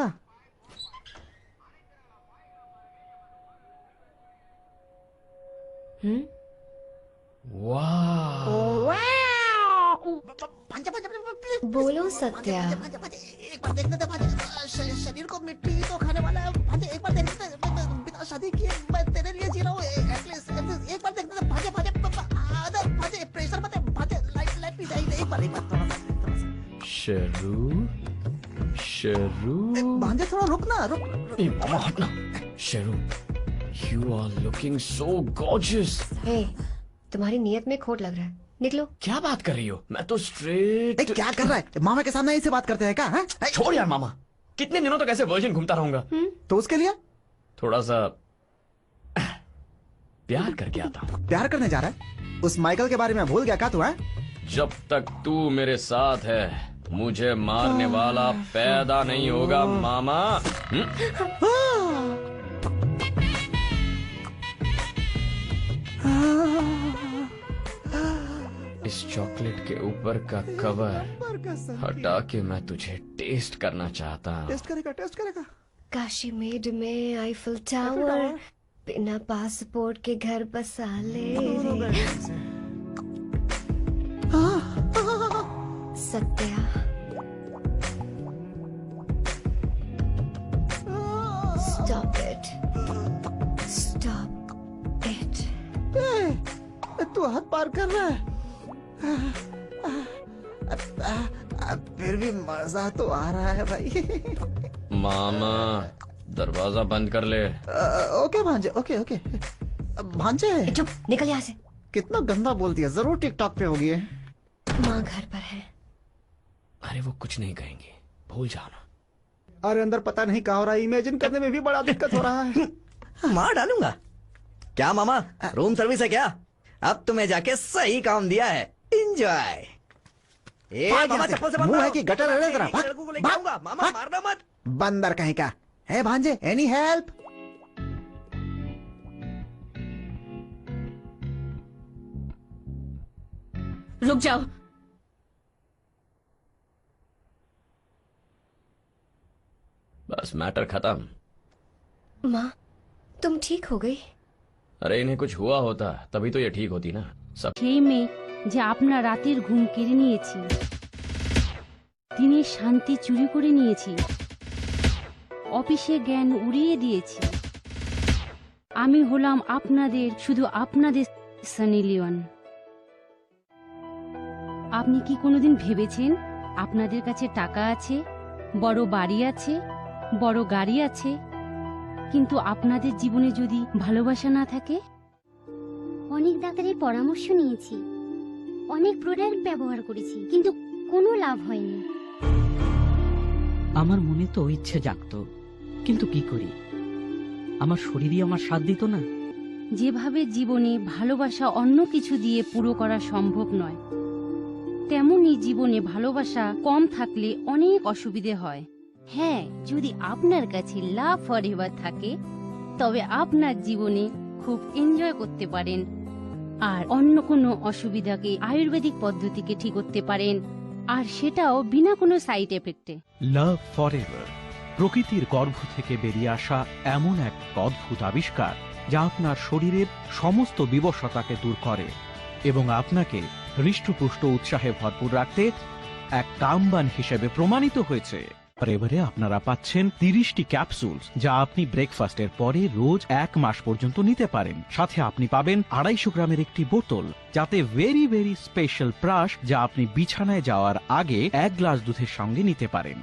बोलो सत्या। एक बार देखने दे, शरीर को मिट्टी तो खाने वाला है। एक बार देखने दे, बिना शादी किए मैं तेरे लिए जी रहा हूँ। एक बार देखने दे, प्रेशर मत, लाइट भी जाएगी। एक बार थोड़ा सा। शेरू? शेरू? भांजे थोड़ा रुक ना, रुक। मामा हटना। Sheru, you are looking so gorgeous. हे, तुम्हारी नियत में खोट लग रहा है, निकलो। क्या बात कर रही हो? मैं तो स्ट्रेट। क्या कर रहा है? मामा के सामने ऐसे बात करते हैं क्या? है? छोड़ यार मामा, कितने दिनों तक ऐसे वर्जिन घूमता रहूंगा? तो उसके लिए थोड़ा सा प्यार करके आता हूँ। प्यार करने जा रहा है? उस माइकल के बारे में भूल गया क्या तू? है जब तक तू मेरे साथ है, मुझे मारने वाला पैदा नहीं होगा मामा। इस चॉकलेट के ऊपर का कवर हटा के मैं तुझे टेस्ट करना चाहता हूँ। टेस्ट करेगा। काशीमेड में आईफल टावर, बिना पासपोर्ट के घर बसा ले। Satya, stop it, stop it. तू हद पार कर रहा है। फिर भी मजा तो आ रहा है भाई। मामा, दरवाजा बंद कर ले। ओके भांजे, ओके। भांजे चुप, निकल यहाँ से। कितना गंदा बोलती है, जरूर टिकटॉक पे होगी। माँ घर पर है। अरे वो कुछ नहीं कहेंगे, भूल जाना। अरे अंदर पता नहीं क्या हो रहा है, इमेजिन करने में भी बड़ा दिक्कत हो रहा है। मार डालूंगा क्या मामा? रूम सर्विस है क्या? अब तुम्हें जाके सही काम दिया है। एंजॉय। मुंह है कि गटर है तेरा? मामा मारना मत। बंदर कहीं का है भांजे, एनी हेल्प? रुक जाओ। बस मैटर खत्म। माँ, तुम ठीक हो गई? अरे इन्हें कुछ हुआ होता तभी तो ये ठीक होती ना। सब সেই মেয়ে যে আপনার রাতের ঘুম কেড়ে নিয়েছি, দিনের শান্তি চুরি করে নিয়েছি, অফিসে জ্ঞান উড়িয়ে দিয়েছি। আমি হলাম আপনাদের, শুধু আপনাদের সানি লিওন। আপনি কি কোনোদিন ভেবেছেন আপনাদের কাছে টাকা আছে, বড় বাড়ি আছে, বড় গাড়ি আছে, কিন্তু আপনাদের জীবনে যদি ভালোবাসা না থাকে? অনেক ডাক্তারের পরামর্শ নিয়েছি, অনেক প্রোডাক্ট ব্যবহার করেছি, কিন্তু কোনো লাভ হয়নি। আমার মনে তো ইচ্ছে জাগতো, কিন্তু কি করি, আমার শরীরই আমার সাথ দিত না। যেভাবে জীবনে ভালোবাসা অন্য কিছু দিয়ে পুরো করা সম্ভব নয়, তেমনি জীবনে ভালোবাসা কম থাকলে অনেক অসুবিধে হয়। হ্যাঁ, যদি আপনার কাছে লাভ ফরএভার থাকে তবে আপনার জীবনে খুব এনজয় করতে পারেন, আর অন্য কোনো অসুবিধাকে আয়ুর্বেদিক পদ্ধতিকে ঠিক করতে পারেন, আর সেটাও বিনা কোনো সাইড এফেক্টে। লাভ ফরএভার প্রকৃতির গর্ভ থেকে বেরিয়ে আসা এমন এক অদ্ভুত আবিষ্কার যা আপনার শরীরের সমস্ত বিবশতাকে দূর করে এবং আপনাকে হৃষ্টপুষ্ট উৎসাহে ভরপুর রাখতে এক কামবান হিসেবে প্রমাণিত হয়েছে। ফরএভারে আপনারা পাচ্ছেন 30টি ক্যাপসুল যা আপনি ব্রেকফাস্টের পরে রোজ 1 মাস পর্যন্ত নিতে পারেন। সাথে আপনি পাবেন 250 গ্রামের একটি বোতল, যাতে ভেরি ভেরি স্পেশাল ব্রাশ যা আপনি বিছানায় যাওয়ার আগে 1 গ্লাস দুধের সঙ্গে নিতে পারেন।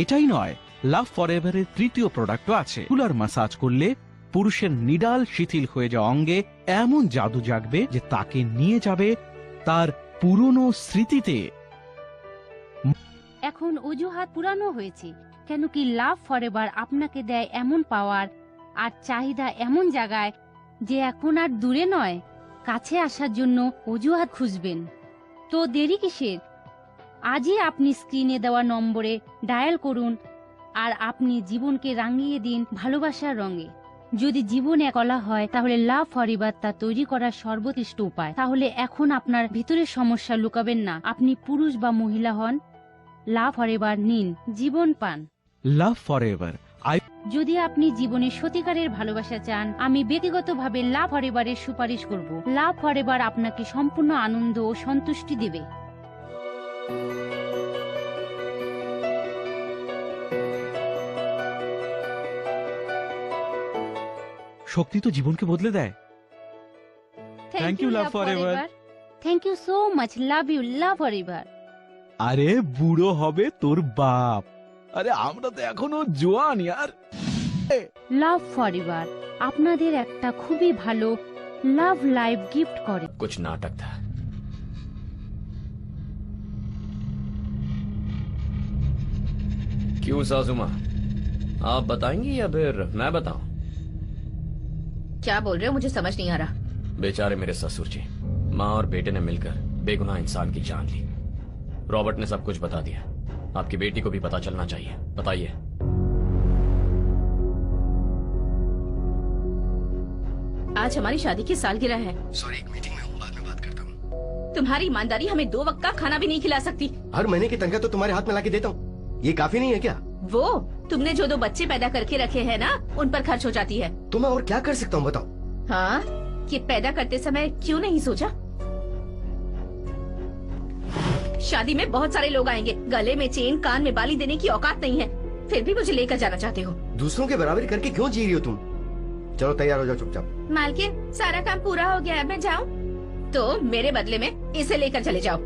এটাই নয়, লাভ ফরএভারের তৃতীয় প্রোডাক্টও আছে। রেগুলার ম্যাসাজ করলে পুরুষের নিডাল শিথিল হয়ে যাওয়া অঙ্গে এমন জাদু জাগবে যে তাকে নিয়ে যাবে তার পুরনো স্মৃতিতে। এখন অজুহাত পুরানো হয়েছে, কেন কি লাভ ফরএভার আপনাকে দেয় এমন পাওয়ার আর চাহিদা এমন জায়গায় যে এখন আর দূরে নয়, কাছে আসার জন্য অজুহাত খুঁজবেন। তো দেরি কিসের? আজই আপনি স্ক্রিনে দেওয়া নম্বরে ডায়াল করুন আর আপনি জীবনকে রাঙিয়ে দিন ভালোবাসার রঙে। যদি জীবনে কলা হয় তাহলে লাভ ফরএভার তা তৈরি করার সর্বোৎকৃষ্ট উপায়। তাহলে এখন আপনার ভিতরের সমস্যা লুকাবেন না, আপনি পুরুষ বা মহিলা হন, লাভ ফরএভার নিন, জীবন পান। লাভ ফরএভার। যদি আপনি জীবনে সত্যিকারের ভালোবাসা চান, আমি ব্যক্তিগতভাবে লাভ ফরএভারের সুপারিশ করব। লাভ ফরএভার আপনাকে সম্পূর্ণ আনন্দ ও সন্তুষ্টি দেবে। শক্তি তো জীবনকে বদলে দেয়। Thank you love forever. Thank you so much, love you love forever. আরে বুড়ো হবে তোর বাপ, আরে আমরা তো এখনো জোয়ান ইয়ার। লাভ ফরএভার আপনাদের একটা খুবই ভালো লাভ লাইফ गिफ्ट করে। कुछ नाटक था। क्यों साजुमा, आप बताएंगी या फिर मैं बताऊं? क्या बोल रहे हो, मुझे समझ नहीं आ रहा। बेचारे मेरे ससुर जी, माँ और बेटे ने मिलकर बेगुनाह इंसान की जान ली। रॉबर्ट ने सब कुछ बता दिया। आपकी बेटी को भी पता चलना चाहिए। बताइए। आज हमारी शादी की सालगिरह है। सॉरी, एक मीटिंग में हूँ, बाद में बात करता हूँ। तुम्हारी ईमानदारी हमें 2 वक्त का खाना भी नहीं खिला सकती। हर महीने की तनख्वाह तो तुम्हारे हाथ में लाके देता हूँ, ये काफी नहीं है क्या? वो तुमने जो 2 बच्चे पैदा करके रखे हैं ना, उन पर खर्च हो जाती है। तो मैं और क्या कर सकता हूँ बताओ? हाँ, ये पैदा करते समय क्यों नहीं सोचा? शादी में बहुत सारे लोग आएंगे, गले में चेन, कान में बाली देने की औकात नहीं है, फिर भी मुझे लेकर जाना चाहते हो। दूसरों के बराबरी करके क्यों जी रही हो तुम? चलो तैयार हो जाओ चुपचाप। मालकिन, सारा काम पूरा हो गया है, मैं जाऊँ? तो मेरे बदले में इसे लेकर चले जाओ।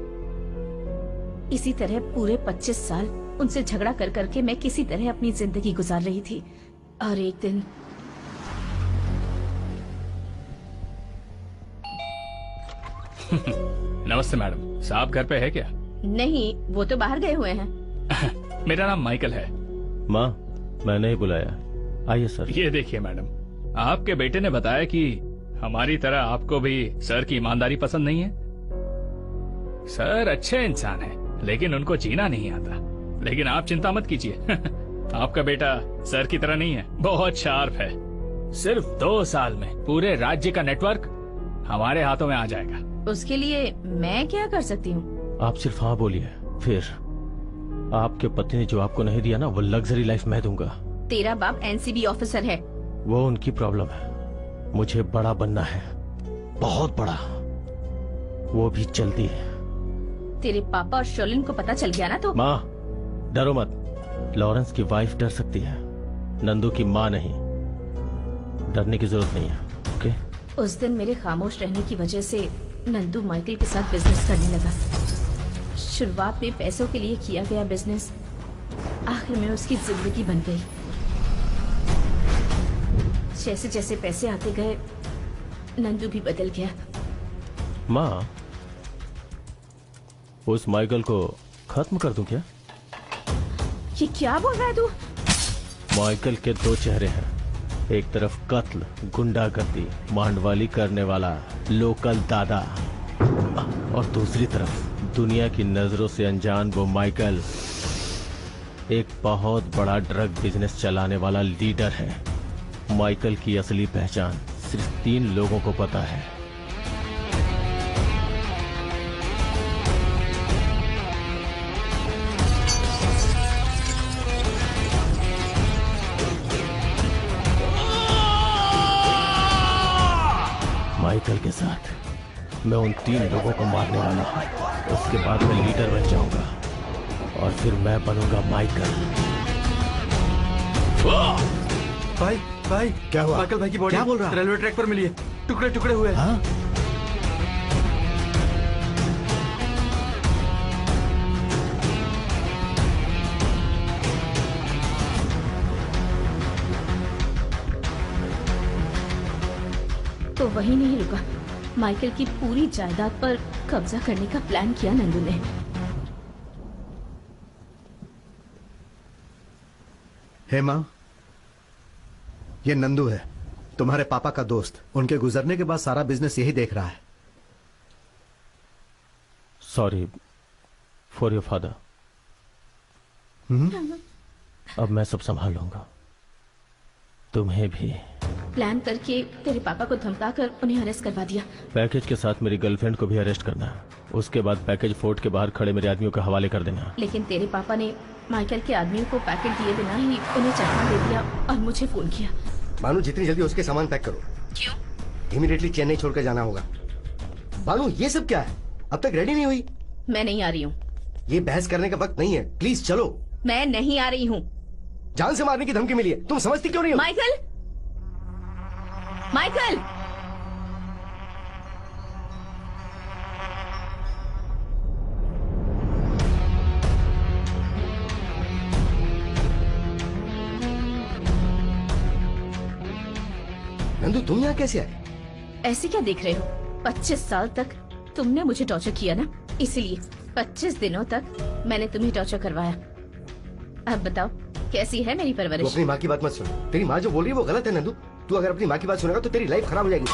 इसी तरह पूरे 25 साल उनसे झगड़ा कर करके मैं किसी तरह अपनी जिंदगी गुजार रही थी, और एक दिन नमस्ते मैडम, साहब घर पे है क्या? नहीं, वो तो बाहर गए हुए हैं। मेरा नाम माइकल है। माँ, मैंने ही बुलाया। आइए सर। ये देखिए मैडम, आपके बेटे ने बताया कि हमारी तरह आपको भी सर की ईमानदारी पसंद नहीं है। सर अच्छे इंसान है, लेकिन उनको जीना नहीं आता। लेकिन आप चिंता मत कीजिए। आपका बेटा सर की तरह नहीं है, बहुत शार्प है। सिर्फ 2 साल में पूरे राज्य का नेटवर्क हमारे हाथों में आ जाएगा। उसके लिए मैं क्या कर सकती हूँ? आप सिर्फ हाँ बोलिए, फिर आपके पति ने जो आपको नहीं दिया ना, वो लग्जरी लाइफ मैं दूंगा। तेरा बाप एनसीबी ऑफिसर है। वो उनकी प्रॉब्लम है, मुझे बड़ा बनना है, बहुत बड़ा, वो भी जल्दी। तेरे पापा और शर्लिन को पता चल गया ना तो? माँ डरो मत, लॉरेंस की वाइफ डर सकती है, नंदू की माँ नहीं। डरने की जरूरत नहीं है, ओके? उस दिन मेरे खामोश रहने की वजह से नंदू माइकल के साथ बिजनेस करने लगा। शुरुआत में पैसों के लिए किया गया बिजनेस आखिर में उसकी जिंदगी बन गई। जैसे जैसे पैसे आते गए नंदू भी बदल गया। माँ उस माइकल को खत्म कर दूं क्या? ये क्या बोल रहा है तू? माइकल के 2 चेहरे हैं, एक तरफ कत्ल, गुंडागर्दी, मांडवाली करने वाला लोकल दादा, और दूसरी तरफ दुनिया की नजरों से अनजान वो माइकल, एक बहुत बड़ा ड्रग बिजनेस चलाने वाला लीडर है। माइकल की असली पहचान सिर्फ 3 लोगों को पता है। माइकल के साथ मैं उन 3 लोगों को मारने वाला हूँ, उसके बाद मैं लीडर बन जाऊंगा और फिर मैं बनूंगा माइकल। भाई भाई क्या हुआ? माइकल भाई की बॉडी क्या बोल रहा? रेलवे ट्रैक पर मिली है, टुकड़े टुकड़े हुए। हाँ? तो वही नहीं रुका, माइकल की पूरी जायदाद पर कब्जा करने का प्लान किया नंदू ने। हेमा, ये नंदू है, तुम्हारे पापा का दोस्त। उनके गुजरने के बाद सारा बिजनेस यही देख रहा है। Sorry for your father. अब मैं सब संभाल लूंगा, तुम्हें भी। प्लान करके तेरे पापा को धमकाकर उन्हें अरेस्ट करवा दिया। पैकेज के साथ मेरी गर्लफ्रेंड को भी अरेस्ट करना है, उसके बाद पैकेज फोर्ट के बाहर खड़े मेरे आदमियों के हवाले कर देना। लेकिन तेरे पापा ने माइकल के आदमियों को पैकेट दिए बिना ही उन्हें चकमा दे दिया और मुझे फोन किया। बानू जितनी जल्दी उसके सामान पैक करो। क्यों? इमीडिएटली चेन्नई छोड़कर जाना होगा। बानू ये सब क्या है? अब तक रेडी नहीं हुई? मैं नहीं आ रही हूँ। ये बहस करने का वक्त नहीं है, प्लीज चलो। मैं नहीं आ रही हूँ। जान से मारने की धमकी मिली है, तुम समझती क्यों नहीं हो? Michael, Michael! नंदू तुम यहाँ कैसे आए? ऐसे क्या देख रहे हो? 25 साल तक तुमने मुझे टॉर्चर किया ना, इसीलिए 25 दिनों तक मैंने तुम्हें टॉर्चर करवाया। अब बताओ कैसी है मेरी तू परवरिश? अपनी माँ की बात मत सुन। तेरी माँ जो बोल रही है वो गलत है नंदू। तू अगर अपनी माँ की बात सुनेगा तो तेरी लाइफ खराब हो जाएगी।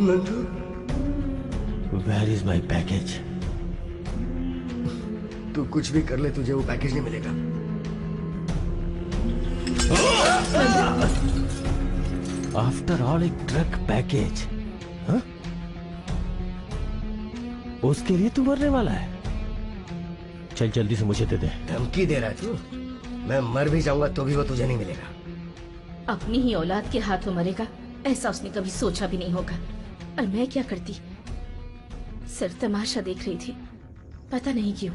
Nandu, where is my package? तू कुछ भी कर ले, तुझे वो पैकेज नहीं मिलेगा। आफ्टर ऑल एक ड्रग पैकेज, हाँ? उसके लिए तू मरने वाला है? चल जल्दी से मुझे दे दे। धमकी दे रहा है तू? मैं मर भी जाऊंगा तो भी वो तुझे नहीं मिलेगा। अपनी ही औलाद के हाथों मरेगा ऐसा उसने कभी सोचा भी नहीं होगा। और मैं क्या करती, सिर्फ तमाशा देख रही थी। पता नहीं क्यों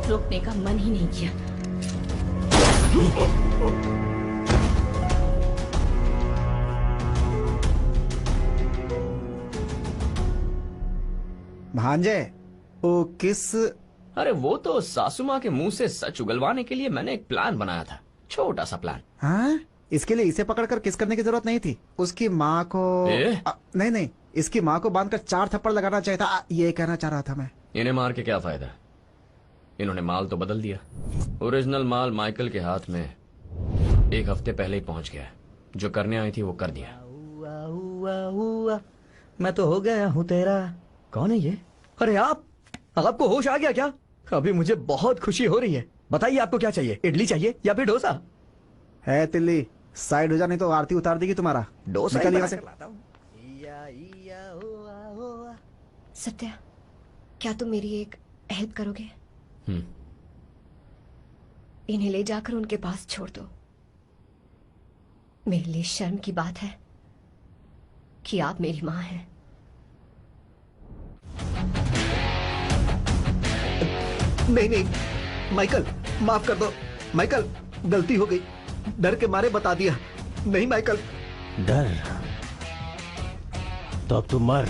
रोकने का मन ही नहीं किया। भांजे, वो किस? अरे वो तो सासू माँ के मुंह से सच उगलवाने के लिए मैंने एक प्लान बनाया था, छोटा सा प्लान। हाँ? इसके लिए इसे पकड़कर किस करने की जरूरत नहीं थी। उसकी माँ को नहीं, इसकी माँ को बांधकर 4 थप्पड़ लगाना चाहिए था। ये कहना चाह रहा था मैं। इन्हें मार के क्या फायदा? इन्होंने माल तो बदल दिया। ओरिजिनल माल माइकल के हाथ में 1 हफ्ते पहले ही पहुंच गया। जो करने आई थी वो कर दिया। मैं तो हो गया हूँ तेरा। कौन है ये? अरे आपको होश आ गया क्या? अभी मुझे बहुत खुशी हो रही है। बताइए आपको क्या चाहिए, इडली चाहिए या फिर डोसा? है तिल्ली, साइड हो जा नहीं तो आरती उतार देगी तुम्हारा। डोसा निकल ही यहाँ से। सत्या, क्या तुम मेरी एक हेल्प करोगे? इन्हें ले जाकर उनके पास छोड़ दो। मेरे लिए शर्म की बात है कि आप मेरी माँ हैं। नहीं नहीं माइकल, माफ कर दो माइकल, गलती हो गई, डर के मारे बता दिया। नहीं माइकल। डर तो अब तू मर।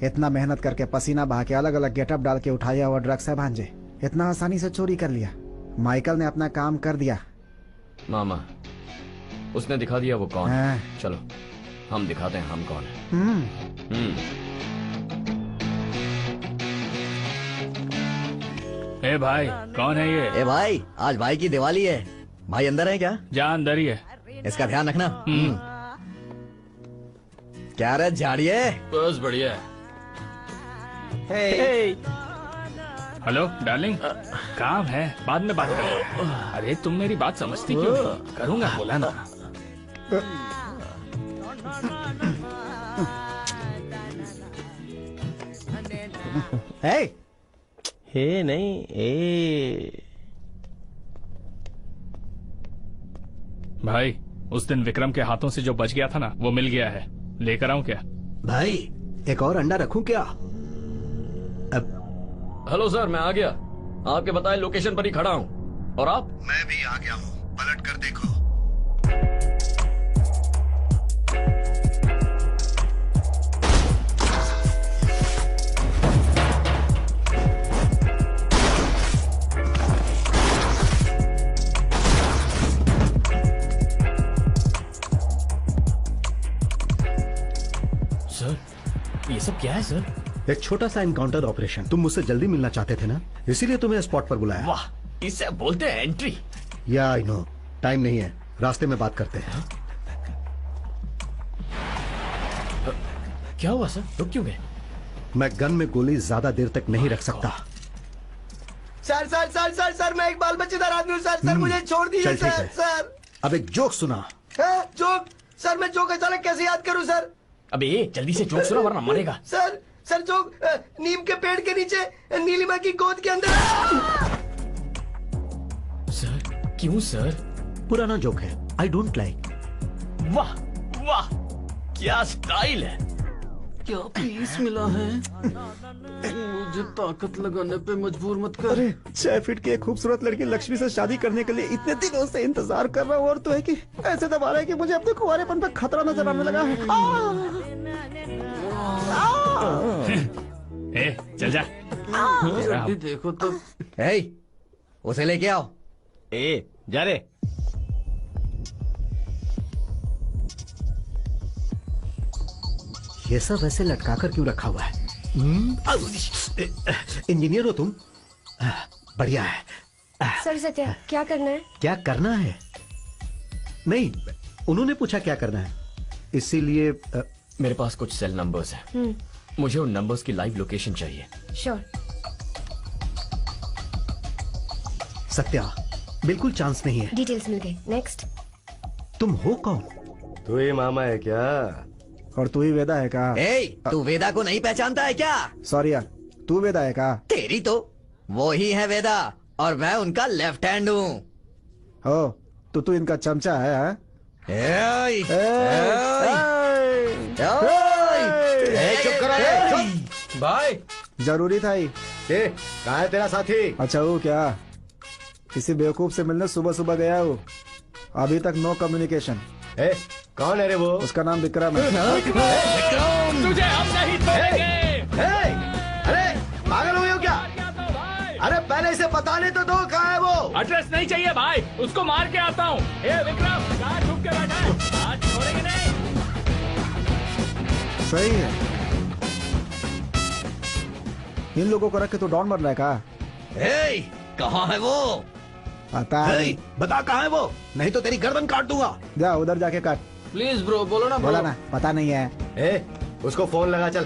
इतना मेहनत करके पसीना बहा के अलग अलग गेटअप डाल के उठाया हुआ ड्रग्स है भांजे, इतना आसानी से चोरी कर लिया। माइकल ने अपना काम कर दिया। मामा, उसने दिखा दिया वो कौन है। चलो हम दिखाते हैं हम कौन है। ए भाई, कौन है ये? ए भाई, आज भाई की दिवाली है। भाई अंदर है क्या? जा अंदर ही है। इसका ध्यान रखना। क्या रे झाड़िए? बस बढ़िया है। हेलो डार्लिंग, काम है, बाद में बात करेंगे। अरे तुम मेरी बात समझती क्यों नहीं? करूंगा, बोला ना। हे नहीं ए। भाई, उस दिन विक्रम के हाथों से जो बच गया था ना, वो मिल गया है। लेकर आऊं क्या? भाई एक और अंडा रखूं क्या? हेलो सर, मैं आ गया। आपके बताए लोकेशन पर ही खड़ा हूँ। और आप? मैं भी आ गया हूँ, पलट कर देखो। सर, ये सब क्या है सर? एक छोटा सा एनकाउंटर ऑपरेशन। तुम मुझसे जल्दी मिलना चाहते थे ना, इसीलिए तुम्हें स्पॉट पर बुलाया। वाह, इसे बोलते हैं एंट्री। या आई नो, टाइम नहीं है, रास्ते में बात करते हैं। क्या हुआ सर, रुक क्यों गए? मैं गन में गोली ज्यादा देर तक नहीं रख सकता। Sir sir sir sir sir मैं एक बाल बच्चेदार आदमी हूँ सर। सर मुझे छोड़ दीजिए चल, ठीक सर। है। सर अब एक जोक सुना। जोक? सर मैं जोक अचानक कैसे याद करूँ सर? अबे जल्दी से जोक सुना वरना मरेगा। सर सर जोक, नीम के पेड़ के नीचे नीलिमा की गोद के अंदर। सर क्यों सर? पुराना जोक है, आई डोंट लाइक। वाह वाह, क्या स्टाइल है। क्या पीस मिला है? मुझे ताकत लगाने पे मजबूर मत कर। अरे 6 फीट की एक खूबसूरत लड़की लक्ष्मी से शादी करने के लिए इतने दिनों से इंतजार कर रहा हूँ, और तो है कि ऐसे दबा रहा है कि मुझे अपने कुंवारेपन पे खतरा नजर आने लगा है। ए, चल जा। जल्दी देखो तो। उसे लेके आओ। ए, जा रे। ये सब ऐसे लटका कर क्यों रखा हुआ है? इंजीनियर हो तुम? बढ़िया है। सर सत्या, क्या करना है? क्या करना है? नहीं, उन्होंने पूछा क्या करना है, इसीलिए मेरे पास कुछ सेल नंबर्स हैं। मुझे उन नंबर्स की लाइव लोकेशन चाहिए। श्योर। सत्या, बिल्कुल चांस नहीं है। डिटेल्स मिल गई। नेक्स्ट। तुम हो कौन? तू ही मामा है क्या? और तू ही वेदा है का? तू वेदा को नहीं पहचानता है क्या? सॉरी यार, तू वेदा है का? तेरी तो वो ही है वेदा, और मैं उनका लेफ्ट हैंड हूँ। हो तो तू इनका चमचा है? हाँ? चुप करो भाई। जरूरी था ही। कहाँ है तेरा साथी? अच्छा वो क्या, किसी बेवकूफ से मिलने सुबह सुबह गया हूँ, अभी तक नो कम्युनिकेशन। कौन है रे वो? उसका नाम विक्रम है। विक्रम, तुझे हम नहीं छोड़ेंगे। अरे पागल हुए हो क्या? अरे पहले इसे बताने तो दो, कहाँ है वो? एड्रेस नहीं चाहिए भाई, उसको मार के आता हूँ। ए विक्रम, कहाँ छुप के बैठा है? आज छोड़ेंगे नहीं। सही है। इन लोगों को रख के तो डॉन बन रहा है का? कहाँ है वो? पता नहीं। बता कहाँ है वो, नहीं तो तेरी गर्दन काट दूंगा। जा उधर जाके काट। प्लीज ब्रो, बोलो ना। बोला ना, पता नहीं है। उसको फोन लगा चल।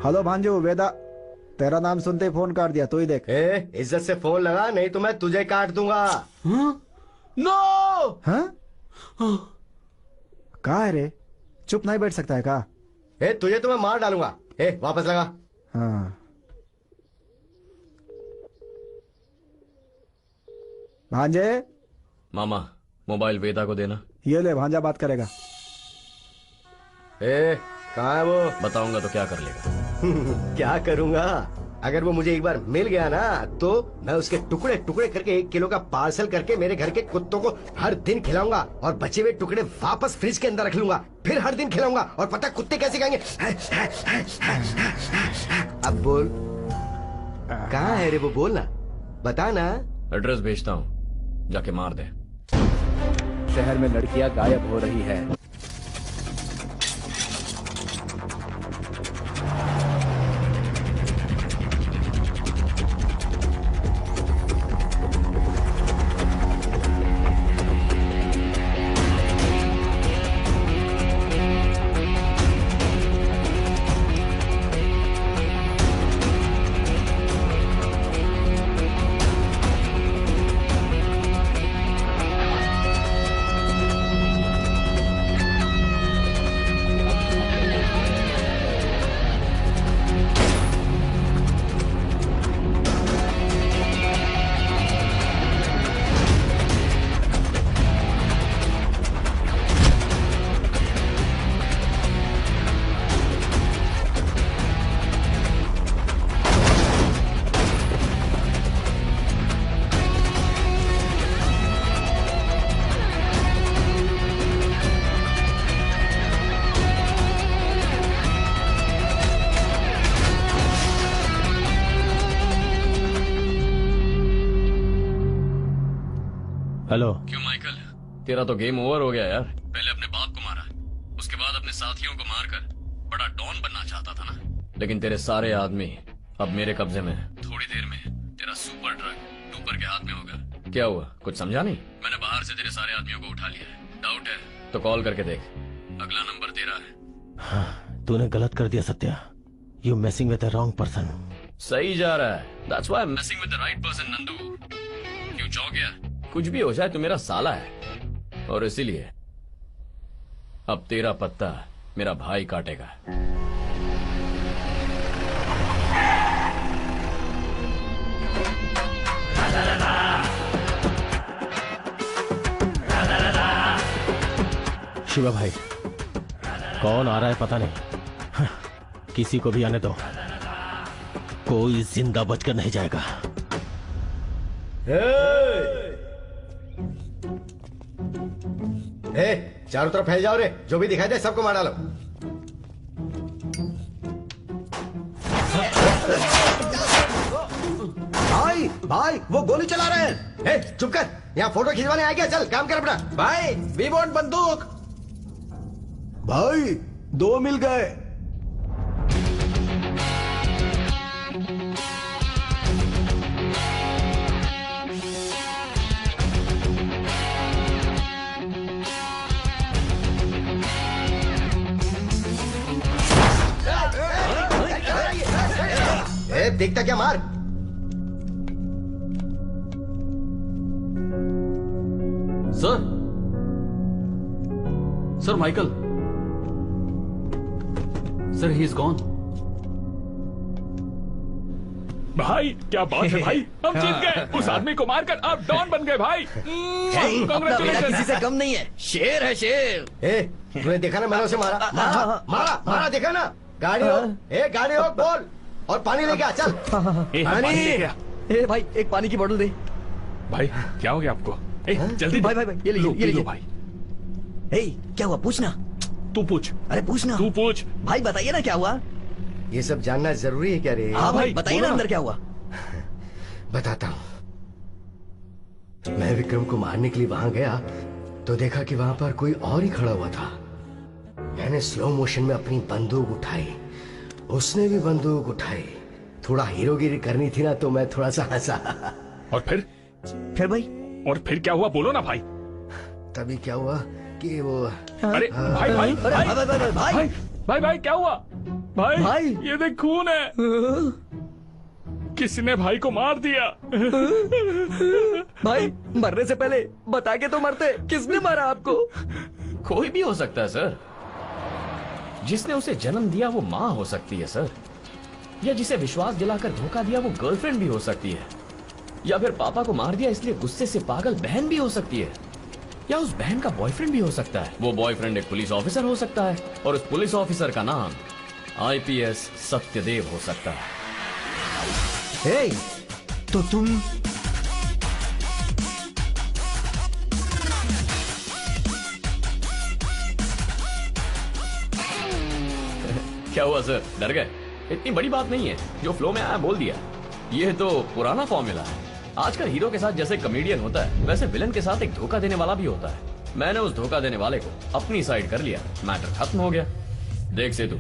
हेलो भांजू, वेदा। तेरा नाम सुनते ही फोन काट दिया, तू ही देख। इज्जत से फोन लगा, नहीं तो मैं तुझे काट दूंगा। नो। हाँ? कहा है रे? चुप नहीं बैठ सकता है का? तुझे तो मैं मार डालूंगा। वापस लगा। हाँ। भांजे। मामा, मोबाइल वेदा को देना। ये ले, भांजा बात करेगा। कहाँ है वो? बताऊंगा तो क्या कर लेगा? क्या करूंगा? अगर वो मुझे एक बार मिल गया ना तो मैं उसके टुकड़े टुकड़े करके 1 किलो का पार्सल करके मेरे घर के कुत्तों को हर दिन खिलाऊंगा और बचे हुए टुकड़े वापस फ्रिज के अंदर रख लूंगा, फिर हर दिन खिलाऊंगा। और पता कुत्ते कैसे खाएंगे? अब बोल, कहाँ है रे वो? बोल ना, बता ना। एड्रेस भेजता हूँ, जाके मार दे। शहर में लड़कियां गायब हो रही है। हेलो। क्यों माइकल, तेरा तो गेम ओवर हो गया यार। पहले अपने बाप को मारा, उसके बाद अपने साथियों को मारकर बड़ा डॉन बनना चाहता था ना, लेकिन तेरे सारे आदमी अब मेरे कब्जे में। थोड़ी देर में तेरा सुपर ड्रग टूपर के हाथ में होगा। क्या हुआ, कुछ समझा नहीं? मैंने बाहर से तेरे सारे आदमियों को उठा लिया है। डाउट है तो कॉल करके देख, अगला नंबर तेरा है। हाँ, तूने गलत कर दिया Satya. You messing with the wrong person. सही जा रहा है। That's why I'm messing with the right person, Nandu. क्यों चौंक गया? कुछ भी हो जाए तू मेरा साला है, और इसीलिए अब तेरा पत्ता मेरा भाई काटेगा। शिवा भाई, कौन आ रहा है पता नहीं। हाँ, किसी को भी आने दो, कोई जिंदा बचकर नहीं जाएगा। चारों तरफ फैल जाओ रे, जो भी दिखाई दे सबको मार डालो। भाई भाई वो गोली चला रहे हैं। चुप कर, यहाँ फोटो खिंचवाने आ गया। चल काम कर अपना। भाई वी वांट बंदूक। भाई 2 मिल गए। देखता क्या, मार। Sir Michael, sir he is gone. भाई क्या बात है भाई, हम जीत गए। उस आदमी को मारकर आप डॉन बन गए भाई। कांग्रेचुलेशन। किसी से कम नहीं है, शेर है शेर। तूने देखा ना, मैंने उसे मारा। मारा देखा ना। गाड़ी हो, गाड़ी हो, बोल। और पानी लेके आ, चल। पानी। भाई एक पानी की बोतल दे। भाई क्या हो गया आपको? जल्दी भाई ये लीजिए भाई। क्या हुआ, पूछना। तू पूछ। अरे पूछना। तू पूछ भाई, बताइए ना क्या हुआ। ये सब जानना जरूरी है क्या रे? हाँ भाई बताइए ना, अंदर क्या हुआ। बताता हूँ। मैं विक्रम को मारने के लिए वहां गया तो देखा कि वहां पर कोई और ही खड़ा हुआ था। मैंने स्लो मोशन में अपनी बंदूक उठाई, उसने भी बंदूक उठाई। थोड़ा हीरोगिरी करनी थी ना, तो मैं थोड़ा सा हंसा। और फिर भाई? और फिर क्या हुआ, बोलो ना भाई। तभी क्या हुआ कि वो अरे भाई भाई भाई भाई क्या हुआ भाई? ये देख खून है, किसने भाई को मार दिया? भाई मरने से पहले बता के तो मरते, किसने मारा आपको? कोई भी हो सकता है सर। जिसने उसे जन्म दिया वो माँ हो सकती है सर, या जिसे विश्वास दिलाकर धोखा दिया वो गर्लफ्रेंड भी हो सकती है, या फिर पापा को मार दिया इसलिए गुस्से से पागल बहन भी हो सकती है, या उस बहन का बॉयफ्रेंड भी हो सकता है। वो बॉयफ्रेंड एक पुलिस ऑफिसर हो सकता है और उस पुलिस ऑफिसर का नाम आईपीएस सत्यदेव हो सकता है। हे, तो तुम क्या हुआ सर, डर गए? इतनी बड़ी बात नहीं है, जो फ्लो में आया बोल दिया। ये तो पुराना फॉर्मूला है। आजकल हीरो के साथ जैसे कॉमेडियन होता है वैसे विलन के साथ एक धोखा देने वाला भी होता है। मैंने उस धोखा देने वाले को अपनी साइड कर लिया, मैटर खत्म हो गया। देख सेतु,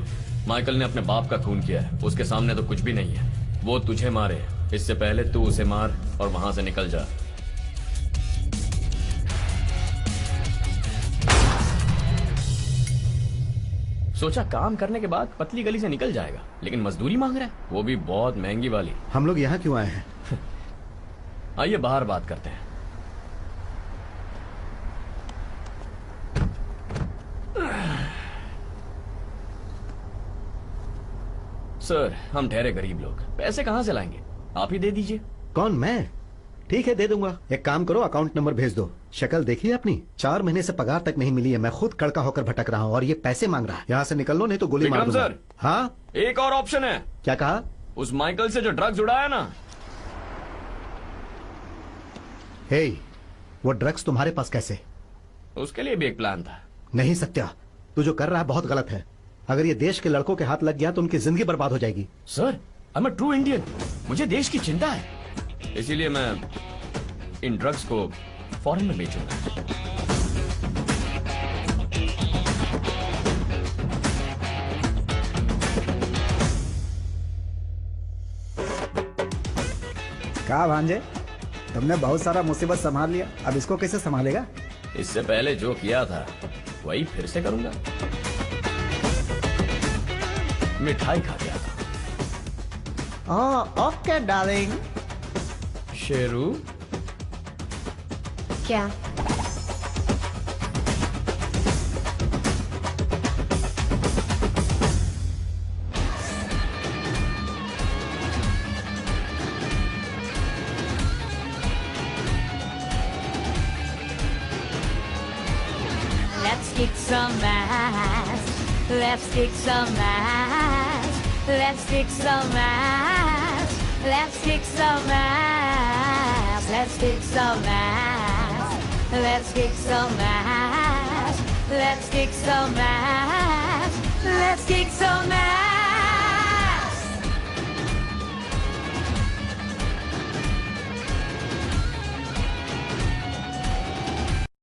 माइकल ने अपने बाप का खून किया है, उसके सामने तो कुछ भी नहीं है। वो तुझे मारे, इससे पहले तू उसे मार और वहां से निकल जा। सोचा काम करने के बाद पतली गली से निकल जाएगा, लेकिन मजदूरी मांग रहा है, वो भी बहुत महंगी वाली। हम लोग यहाँ क्यों आए हैं? आइए बाहर बात करते हैं। सर, हम ठहरे गरीब लोग, पैसे कहाँ से लाएंगे? आप ही दे दीजिए। कौन, मैं? ठीक है, दे दूंगा। एक काम करो, अकाउंट नंबर भेज दो। शक्ल देखिए अपनी, 4 महीने से पगार तक नहीं मिली है। मैं खुद कड़का होकर भटक रहा हूँ और ये पैसे मांग रहा है। यहाँ से निकल लो नहीं तो गोली मार दूंगा। सर, हाँ, एक और ऑप्शन है। क्या कहा? उस माइकल से जो ड्रग्स उड़ाया ना। हे, वो ड्रग्स तुम्हारे पास कैसे? उसके लिए भी एक प्लान था। नहीं सत्या, तू जो कर रहा है बहुत गलत है। अगर ये देश के लड़कों के हाथ लग गया तो उनकी जिंदगी बर्बाद हो जाएगी। Sir, I am a true Indian, मुझे देश की चिंता है, इसीलिए मैं इन ड्रग्स को फॉरेन में बेचूंगा। कहा भांजे, तुमने बहुत सारा मुसीबत संभाल लिया, अब इसको कैसे संभालेगा? इससे पहले जो किया था वही फिर से करूंगा। मिठाई खा गया था। Okay darling. शेरू, क्या? Let's kick some ass. Let's kick some ass. Let's kick some ass. Let's kick some ass. Let's kick some ass. Let's kick some ass. Let's kick some ass. Let's kick some ass.